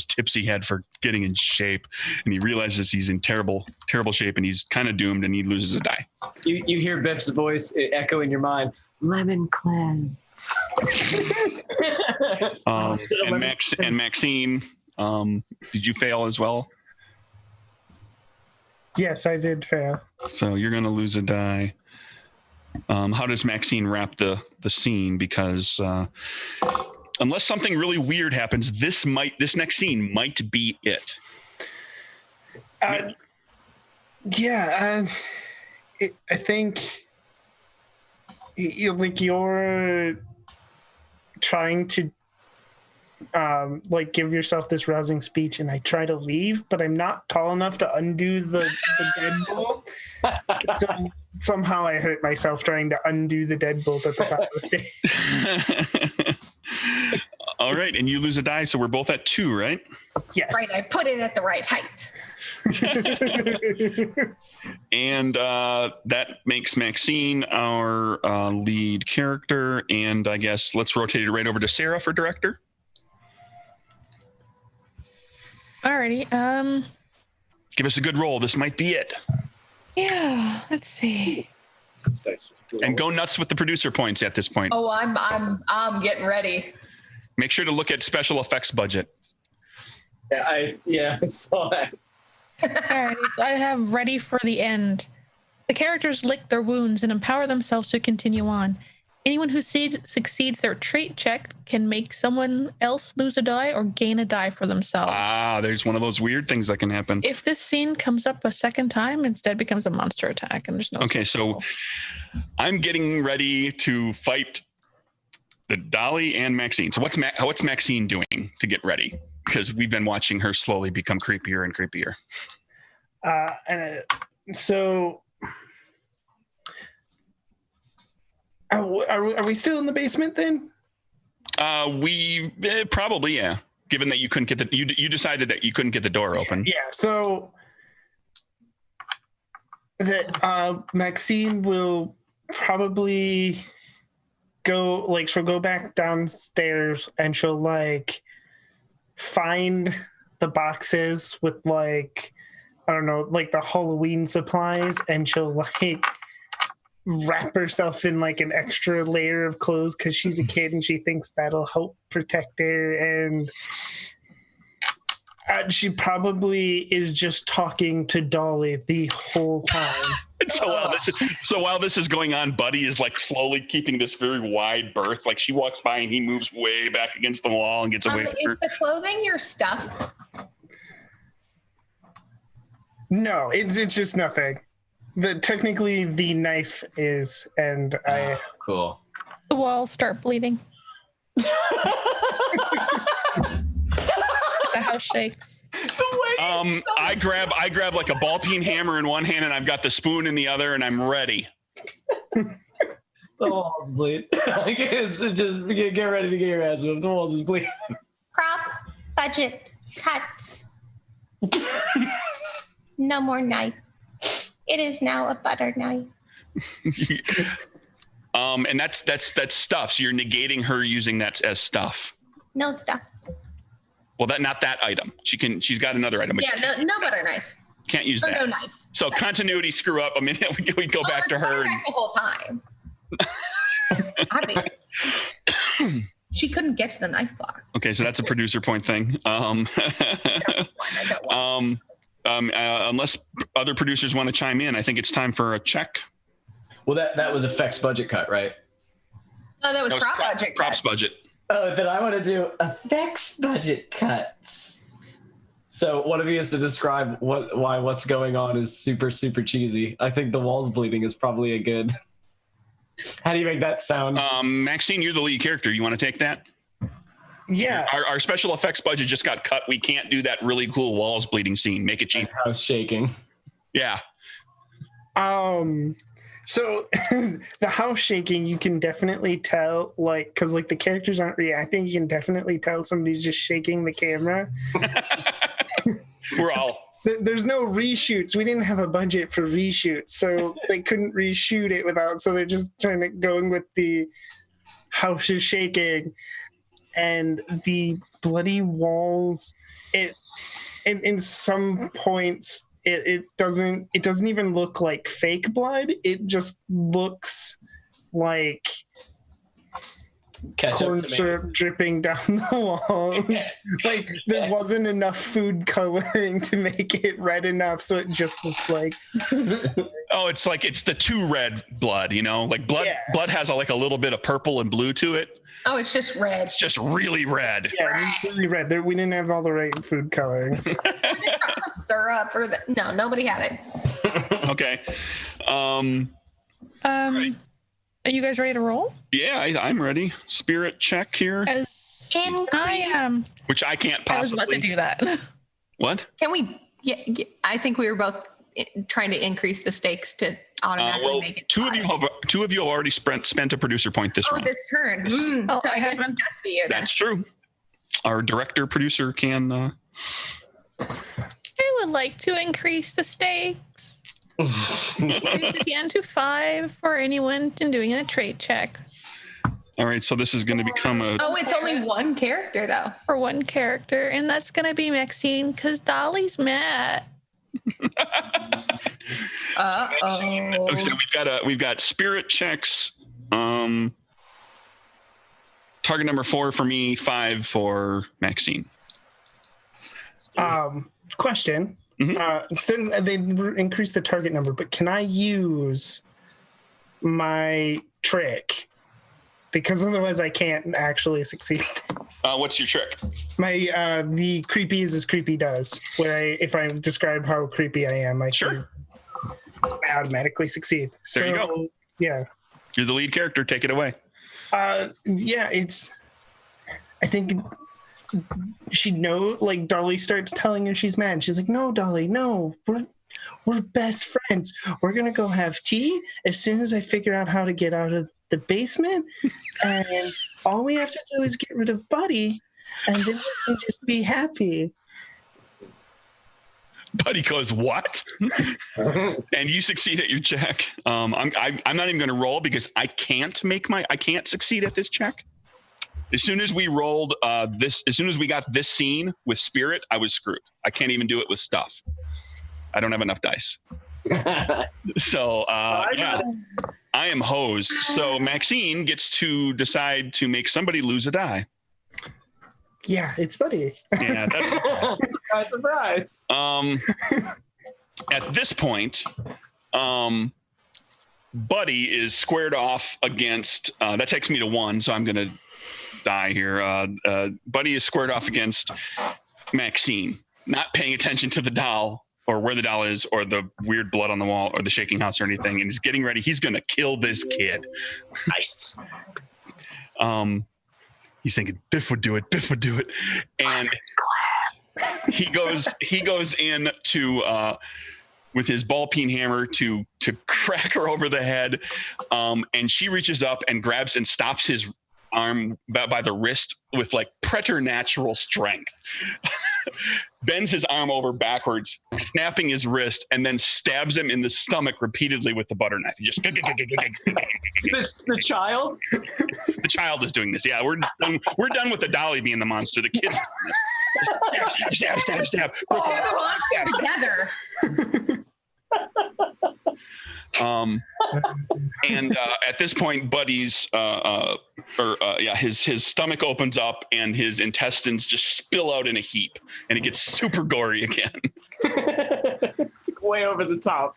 tips he had for getting in shape. And he realizes he's in terrible shape and he's kind of doomed and he loses a die. You hear Biff's voice echo in your mind. Lemon cleanse. And Maxine, did you fail as well? Yes, I did fail. So you're going to lose a die. How does Maxine wrap the scene? Because unless something really weird happens, this next scene might be it. I think you're trying to give yourself this rousing speech, and I try to leave, but I'm not tall enough to undo the deadbolt. So somehow I hurt myself trying to undo the deadbolt at the top of the stage. All right, and you lose a die, so we're both at 2, right? Yes. Right, I put it at the right height. And that makes Maxine our lead character, and I guess let's rotate it right over to Sarah for director. Alrighty. Give us a good roll. This might be it. Yeah. Let's see. And go nuts with the producer points at this point. Oh, I'm getting ready. Make sure to look at special effects budget. I saw that. Alrighty. So I have ready for the end. The characters lick their wounds and empower themselves to continue on. Anyone who succeeds their trait check can make someone else lose a die or gain a die for themselves. There's one of those weird things that can happen. If this scene comes up a second time, instead becomes a monster attack, and there's no. Okay, so I'm getting ready to fight the Dolly and Maxine. So what's Maxine doing to get ready? Because we've been watching her slowly become creepier and creepier. So. Are we still in the basement then? We probably, yeah. Given that you couldn't get you decided that you couldn't get the door open. Yeah. So that Maxine will probably go she'll go back downstairs and she'll find the boxes with I don't know, the Halloween supplies, and she'll wrap herself in an extra layer of clothes because she's a kid and she thinks that'll help protect her. And she probably is just talking to Dolly the whole time. So while this is going on, Buddy is slowly keeping this very wide berth. She walks by and he moves way back against the wall and gets away from her. Is the clothing your stuff? No, it's just nothing. Technically the knife is, and Cool. The walls start bleeding. The house shakes. I grab a ball peen hammer in one hand and I've got the spoon in the other and I'm ready. The walls bleed. Just get ready to get your ass whipped. The walls is bleeding. Prop budget cut. No more knife. It is now a butter knife. And that's stuff. So you're negating her using that as stuff. No stuff. Well, not that item. She's got another item. Yeah, no butter knife. Can't use that. No knife. So continuity screw up. I mean, we go back to her. Knife the whole time. Obviously. She couldn't get to the knife block. Okay, so that's a producer point thing. Unless other producers want to chime in, I think it's time for a check. Well, that was effects budget cut, right? No, that was prop budget. Props budget. Oh, then I want to do effects budget cuts. So one of you has to describe why what's going on is super, super cheesy. I think the walls bleeding is probably a good. How do you make that sound? Maxine, you're the lead character. You want to take that? Yeah. Our special effects budget just got cut. We can't do that really cool walls bleeding scene. Make it cheap. House shaking. Yeah. So the house shaking, you can definitely tell, because the characters aren't reacting. You can definitely tell somebody's just shaking the camera. We're all. There's no reshoots. We didn't have a budget for reshoots, so they couldn't reshoot it without. So they're just going with the house is shaking. And the bloody walls, in some points, it doesn't even look like fake blood. It just looks like Ketchup, corn tomatoes. syrup dripping down the walls. Like there wasn't enough food coloring to make it red enough, so it just looks like Oh, it's like it's the too red blood, you know? Like blood Yeah. blood has like a little bit of purple and blue to it. Oh, it's just red. It's just really red. yeah, really red. We didn't have all the right food coloring. Syrup or no, nobody had it. Okay. Are you guys ready to roll? Yeah, I'm ready. Spirit check here, As I am. which I can't I was about to possibly. do that. What? Can we? Yeah, I think we were both trying to increase the stakes to automatically Well, make it. two of you have already spent a producer point this round. this turn. Yes. Oh, So I I guess haven't. that's for you then. That's true. Our director producer can. I would like to increase the stakes. Increase the DN to 5 for anyone doing a trait check All right, so this is going to become a. Oh, it's only one character though. for one character, and that's gonna be Maxine because Dolly's mad. Uh-oh. Okay, so we've got spirit checks. Target number 4 for me, 5 for Maxine. Question. So they increased the target number, but can I use my trick? Because otherwise I can't actually succeed. What's your trick? My the creepy is as creepy does. Where if I describe how creepy I am, I Sure. can automatically succeed. There you go. Yeah. You're the lead character. Take it away. Yeah, it's. I think she like Dolly starts telling her she's mad. She's like, "No, Dolly, no, we're best friends. We're gonna go have tea as soon as I figure out how to get out of the basement, and all we have to do is get rid of Buddy, and then we can just be happy." Buddy goes, what? And you succeed at your check. I'm not even going to roll because I can't succeed at this check. As soon as we rolled as soon as we got this scene with spirit, I was screwed. I can't even do it with stuff. I don't have enough dice. So yeah, I am hosed. So Maxine gets to decide to make somebody lose a die. Yeah, it's Buddy. Yeah, that's Surprise, surprise. at this point, Buddy is squared off against. That takes me to 1, so I'm gonna die here. Buddy is squared off against Maxine, not paying attention to the doll or where the doll is or the weird blood on the wall or the shaking house or anything, and he's getting ready. He's gonna kill this kid. Nice. He's thinking Biff would do it. Biff would do it, and he goes in to with his ball peen hammer to crack her over the head, and she reaches up and grabs and stops his arm by the wrist with like preternatural strength. Bends his arm over backwards, snapping his wrist, and then stabs him in the stomach repeatedly with the butter knife. He just The child? the child is doing this. Yeah, we're done with the dolly being the monster. The kid's doing this. Stab. They're the monsters together. And at this point, Buddy's his stomach opens up and his intestines just spill out in a heap, and it gets super gory again. Way over the top.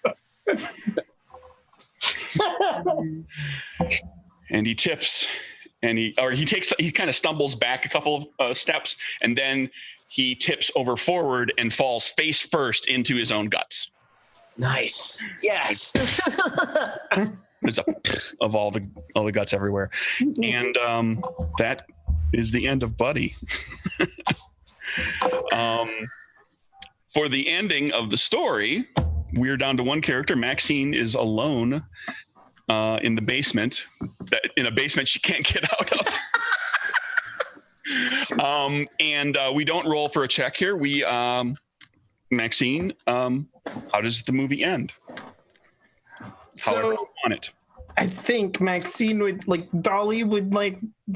And he tips, and he kind of stumbles back a couple of steps, and then he tips over forward and falls face first into his own guts. Nice. Yes. There's of all the guts everywhere, and that is the end of Buddy. For the ending of the story, we're down to 1 character. Maxine is alone in the basement, in a basement she can't get out of. And we don't roll for a check here. We Maxine, how does the movie end? However you want it. I think Maxine would Dolly would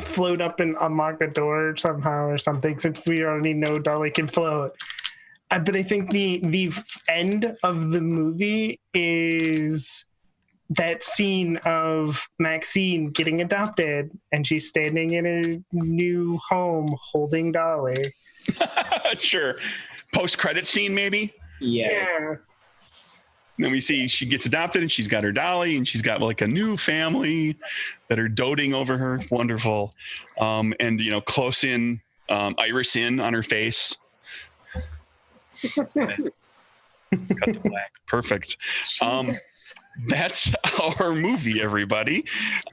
float up and unlock the door somehow or something, since we already know Dolly can float. But I think the end of the movie is that scene of Maxine getting adopted and she's standing in a new home holding Dolly. Sure. Post-credit scene, maybe? Yeah. Then we see she gets adopted and she's got her Dolly and she's got like a new family that are doting over her. Wonderful. And, you know, close in, iris in on her face. Cut to black. Perfect. Jesus. That's our movie, everybody.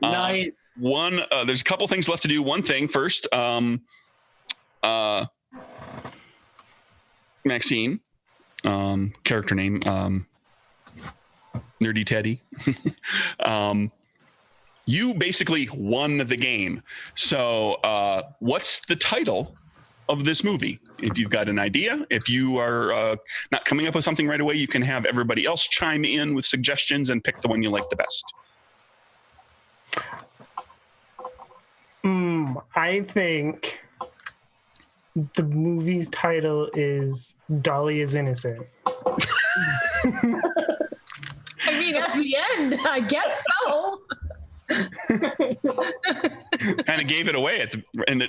Nice. There's a couple things left to do. One thing first. Maxine, character name, Nerdy Teddy. You basically won the game. So what's the title of this movie? If you've got an idea, if you are not coming up with something right away, you can have everybody else chime in with suggestions and pick the one you like the best. I think the movie's title is Dolly is Innocent. I mean, at the end, I guess so. Kind of gave it away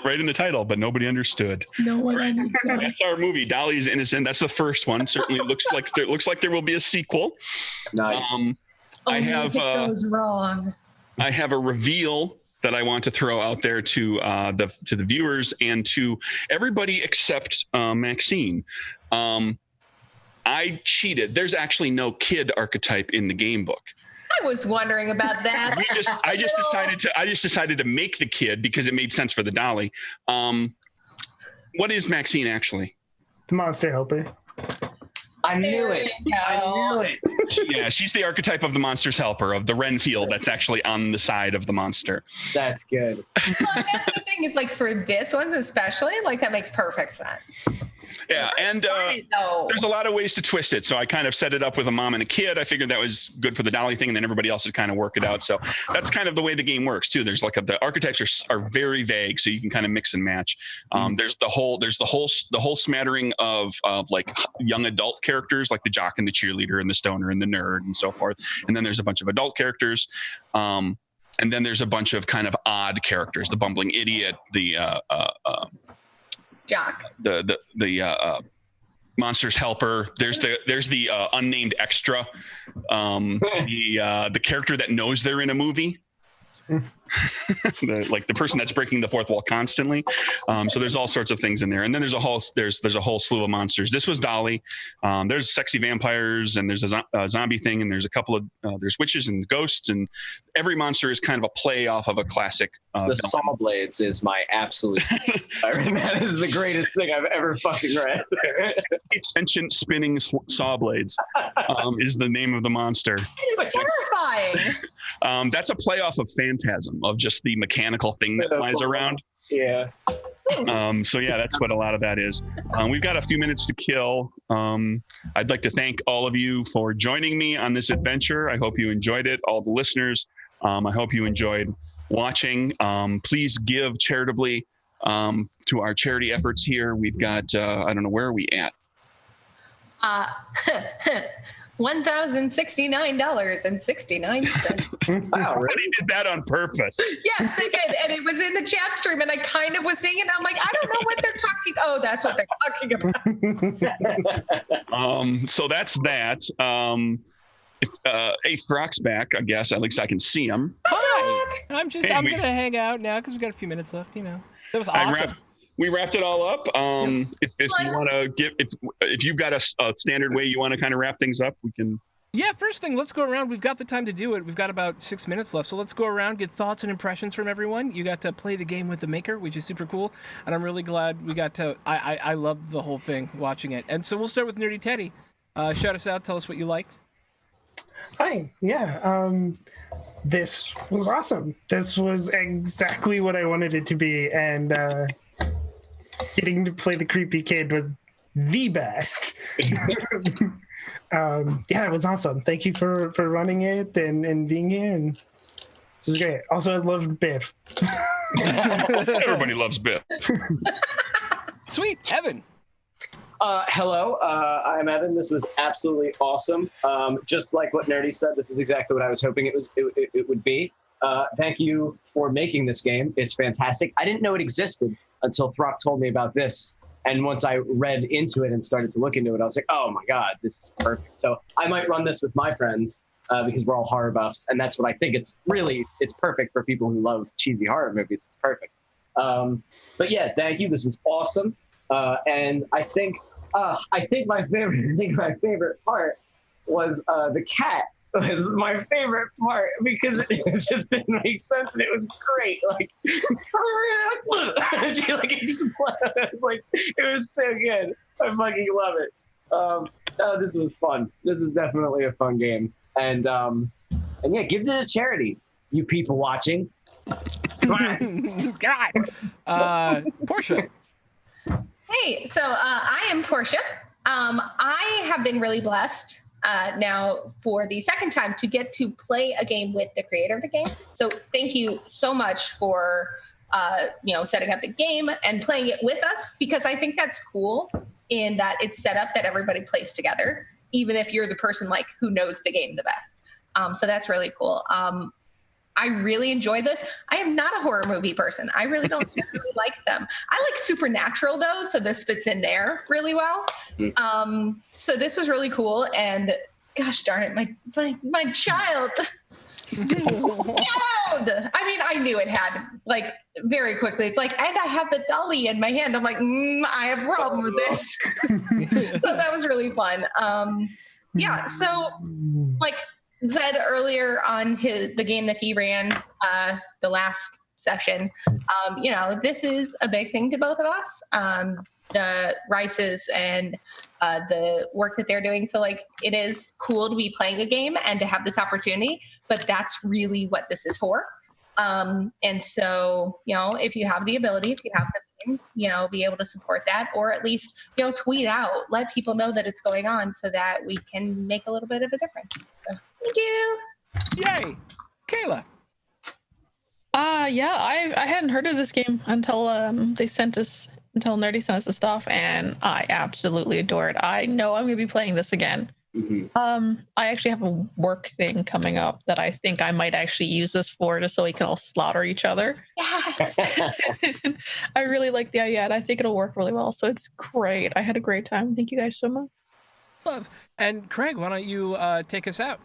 right in the title, but nobody understood. No one understood. That's our movie, Dolly's Innocent. That's the first one. Certainly looks like there will be a sequel. Nice. If it goes wrong. I have a reveal that I want to throw out there to the viewers and to everybody except Maxine. I cheated. There's actually no kid archetype in the game book. I was wondering about that. I just decided to make the kid because it made sense for the Dolly. What is Maxine actually? The monster helper. I knew There it. you I go. knew it. Yeah, she's the archetype of the monster's helper, of the Renfield that's actually on the side of the monster. That's good. Well, that's the thing. It's like for this one especially, like that makes perfect sense. Yeah, and there's a lot of ways to twist it. So I kind of set it up with a mom and a kid. I figured that was good for the Dolly thing, and then everybody else would kind of work it out. So that's kind of the way the game works too. There's like the archetypes are very vague, so you can kind of mix and match. There's the whole smattering of like young adult characters, like the jock and the cheerleader and the stoner and the nerd and so forth. And then there's a bunch of adult characters. And then there's a bunch of kind of odd characters: the bumbling idiot, the Jock. the monster's helper. There's the unnamed extra, the character that knows they're in a movie. the person that's breaking the fourth wall constantly. So there's all sorts of things in there, and then there's a whole slew of monsters. This was Dolly. There's sexy vampires, and there's a zombie thing, and there's a couple of there's witches and ghosts, and every monster is kind of a play off of a classic. The Saw Blades is my absolute. That is the greatest thing I've ever fucking read. Sentient spinning saw blades is the name of the monster. It is terrifying. That's a play off of Phantasm, of just the mechanical thing that flies around. Yeah. So yeah, that's what a lot of that is. We've got a few minutes to kill. I'd like to thank all of you for joining me on this adventure. I hope you enjoyed it. All the listeners, I hope you enjoyed watching. Please give charitably to our charity efforts here. We've got, I don't know, where are we at? $1,069.69. Wow, really? They did that on purpose. Yes, they did. And it was in the chat stream, and I kind of was seeing it. I'm like, I don't know what they're talking. Oh, that's what they're talking about. So that's that. If Eighth Rock's back, I guess. At least I can see him. Hi. I'm Hey, I'm gonna hang out now because we got a few minutes left. You know, that was awesome. We wrapped it all up. If you want to give, if you've got a standard way you want to kind of wrap things up, we can. Yeah, first thing, let's go around. We've got the time to do it. We've got about 6 minutes left, so let's go around, get thoughts and impressions from everyone. You got to play the game with the maker, which is super cool, and I'm really glad we got to. I loved the whole thing, watching it. And so we'll start with Nerdy Teddy. Shout us out. Tell us what you liked. Hi. Yeah. This was awesome. This was exactly what I wanted it to be, and getting to play the creepy kid was the best. Yeah, it was awesome. Thank you for running it and being here, and this was great. Also, I loved Biff. Everybody loves Biff. Sweet, Evan. Hello, I'm Evan. This was absolutely awesome. Just like what Nerdy said, this is exactly what I was hoping it would be. Thank you for making this game. It's fantastic. I didn't know it existed until Throck told me about this. And once I read into it and started to look into it, I was like, oh my God, this is perfect. So I might run this with my friends because we're all horror buffs. And that's what I think it's perfect for people who love cheesy horror movies. It's perfect. But yeah, thank you. This was awesome. And I think my favorite part was the cat was my favorite part because it just didn't make sense and it was great. Like she like exploded. Like it was so good. I fucking love it. Oh, this was fun. This is definitely a fun game. And yeah, give it a charity, you people watching. God. Portia. Hey, so I am Portia. I have been really blessed now for the second time to get to play a game with the creator of the game. So thank you so much for setting up the game and playing it with us, because I think that's cool in that it's set up that everybody plays together, even if you're the person like who knows the game the best. So that's really cool. I really enjoyed this. I am not a horror movie person. I really don't really like them. I like Supernatural though, so this fits in there really well. So this was really cool, and gosh darn it, my child. I mean, I knew it had like very quickly. It's like, and I have the dolly in my hand. I'm like, I have a problem with this. So that was really fun. Yeah. So like said earlier on the game that he ran the last session, this is a big thing to both of us. The Rices and the work that they're doing. So like it is cool to be playing a game and to have this opportunity, but that's really what this is for. And so, if you have the ability, if you have the means, be able to support that, or at least, tweet out, let people know that it's going on so that we can make a little bit of a difference. So, thank you. Yay. Kayla. Yeah, I hadn't heard of this game until Nerdy sent us the stuff, and I absolutely adore it. I know I'm going to be playing this again. I actually have a work thing coming up that I think I might actually use this for, just so we can all slaughter each other. Yes. I really like the idea, and I think it'll work really well. So it's great. I had a great time. Thank you guys so much. Love. And Craig, why don't you take us out?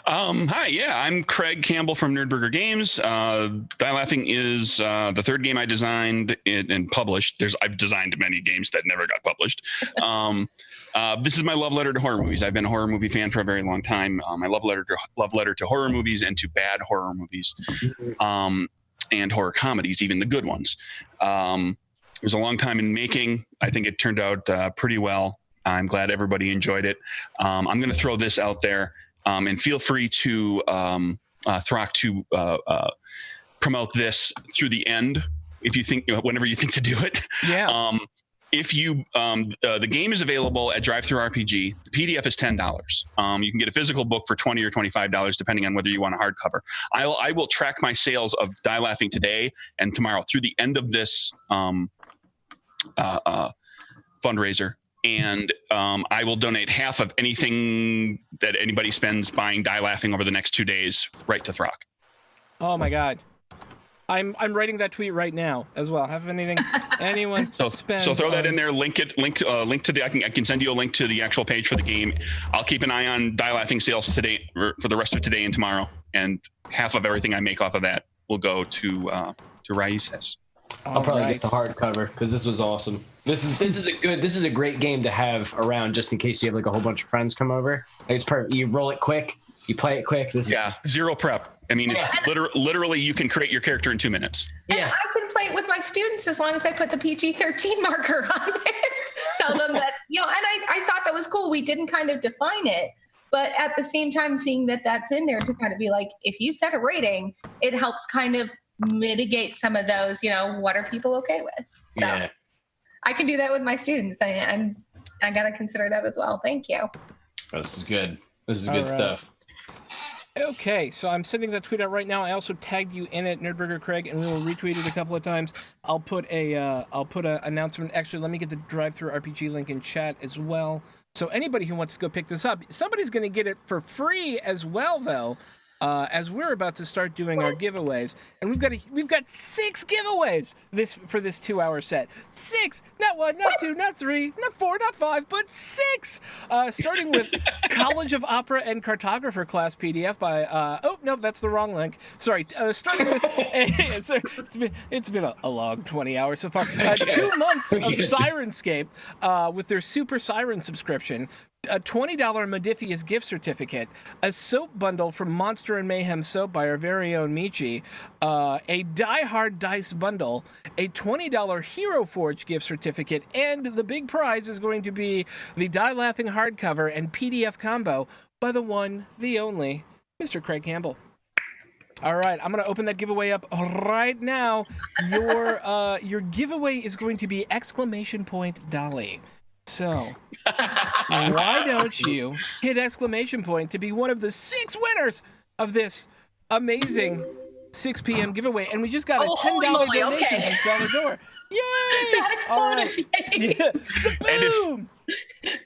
Hi, yeah, I'm Craig Campbell from Nerdburger Games. Die Laughing is the third game I designed and published. I've designed many games that never got published. This is my love letter to horror movies. I've been a horror movie fan for a very long time. My love letter to horror movies and to bad horror movies, and horror comedies, even the good ones. It was a long time in making. I think it turned out pretty well. I'm glad everybody enjoyed it. I'm going to throw this out there. And feel free to Throck to promote this through the end if you think, whenever you think to do it. Yeah. If you the game is available at DriveThruRPG. The PDF is $10. You can get a physical book for $20 or $25 depending on whether you want a hardcover. I will track my sales of Die Laughing today and tomorrow through the end of this fundraiser. And I will donate half of anything that anybody spends buying Die Laughing over the next 2 days right to Throck. Oh my God. I'm writing that tweet right now as well. Have anyone spend? So throw that in there. Link to the. I can send you a link to the actual page for the game. I'll keep an eye on Die Laughing sales today for the rest of today and tomorrow, and half of everything I make off of that will go to Raices. I'll probably get the hardcover because this was awesome. This is a great game to have around just in case you have like a whole bunch of friends come over. Like, it's perfect. You roll it quick, you play it quick. Zero prep. I mean, it's literally you can create your character in 2 minutes. And I can play it with my students as long as I put the PG-13 marker on it. Tell them that, and I thought that was cool. We didn't kind of define it, but at the same time, seeing that that's in there to kind of be like, if you set a rating, it helps kind of mitigate some of those, what are people okay with? So yeah. I can do that with my students. I got to consider that as well. Thank you. This is good. This is good stuff. Okay, so I'm sending that tweet out right now. I also tagged you in it, Nerdburger Craig, and we will retweet it a couple of times. I'll put a announcement. Actually, let me get the drive-through RPG link in chat as well. So anybody who wants to go pick this up, somebody's going to get it for free as well, though. As we're about to start doing our giveaways, and we've got 6 giveaways for this 2-hour set. 6, not 1, not 2, not 3, not 4, not 5, but 6. Starting with College of Opera and Cartographer class PDF by oh no, that's the wrong link. Sorry. Starting with it's been a long 20 hours so far. 2 months of Sirenscape with their Super Siren subscription. A $20 Modiphius gift certificate, a soap bundle from Monster and Mayhem Soap by our very own Michi, a Die Hard Dice bundle, a $20 Hero Forge gift certificate, and the big prize is going to be the Die Laughing hardcover and PDF combo by the one, the only, Mr. Craig Campbell. All right, I'm going to open that giveaway up right now. Your giveaway is going to be ! Dolly. So, why don't you hit ! To be one of the 6 winners of this amazing 6 p.m. giveaway? And we just got a $10 donation from Salvador. Yay! That exploded. Right. Yeah. Boom!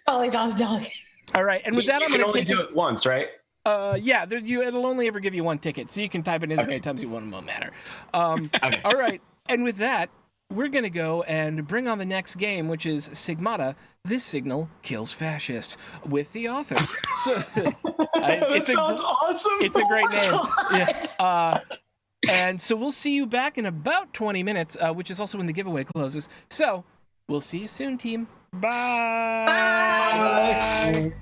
Dolly. All right, and with that, I'm You going can to only take do this. it once, right? Yeah, it'll only ever give you 1 ticket, so you can type it in as many times you want. It won't matter. Okay. All right, and with that, we're going to go and bring on the next game, which is Sigmata, This Signal Kills Fascists, with the author. So, That sounds awesome. It's a great name. Yeah. And so we'll see you back in about 20 minutes, which is also when the giveaway closes. So we'll see you soon, team. Bye. Bye. Bye.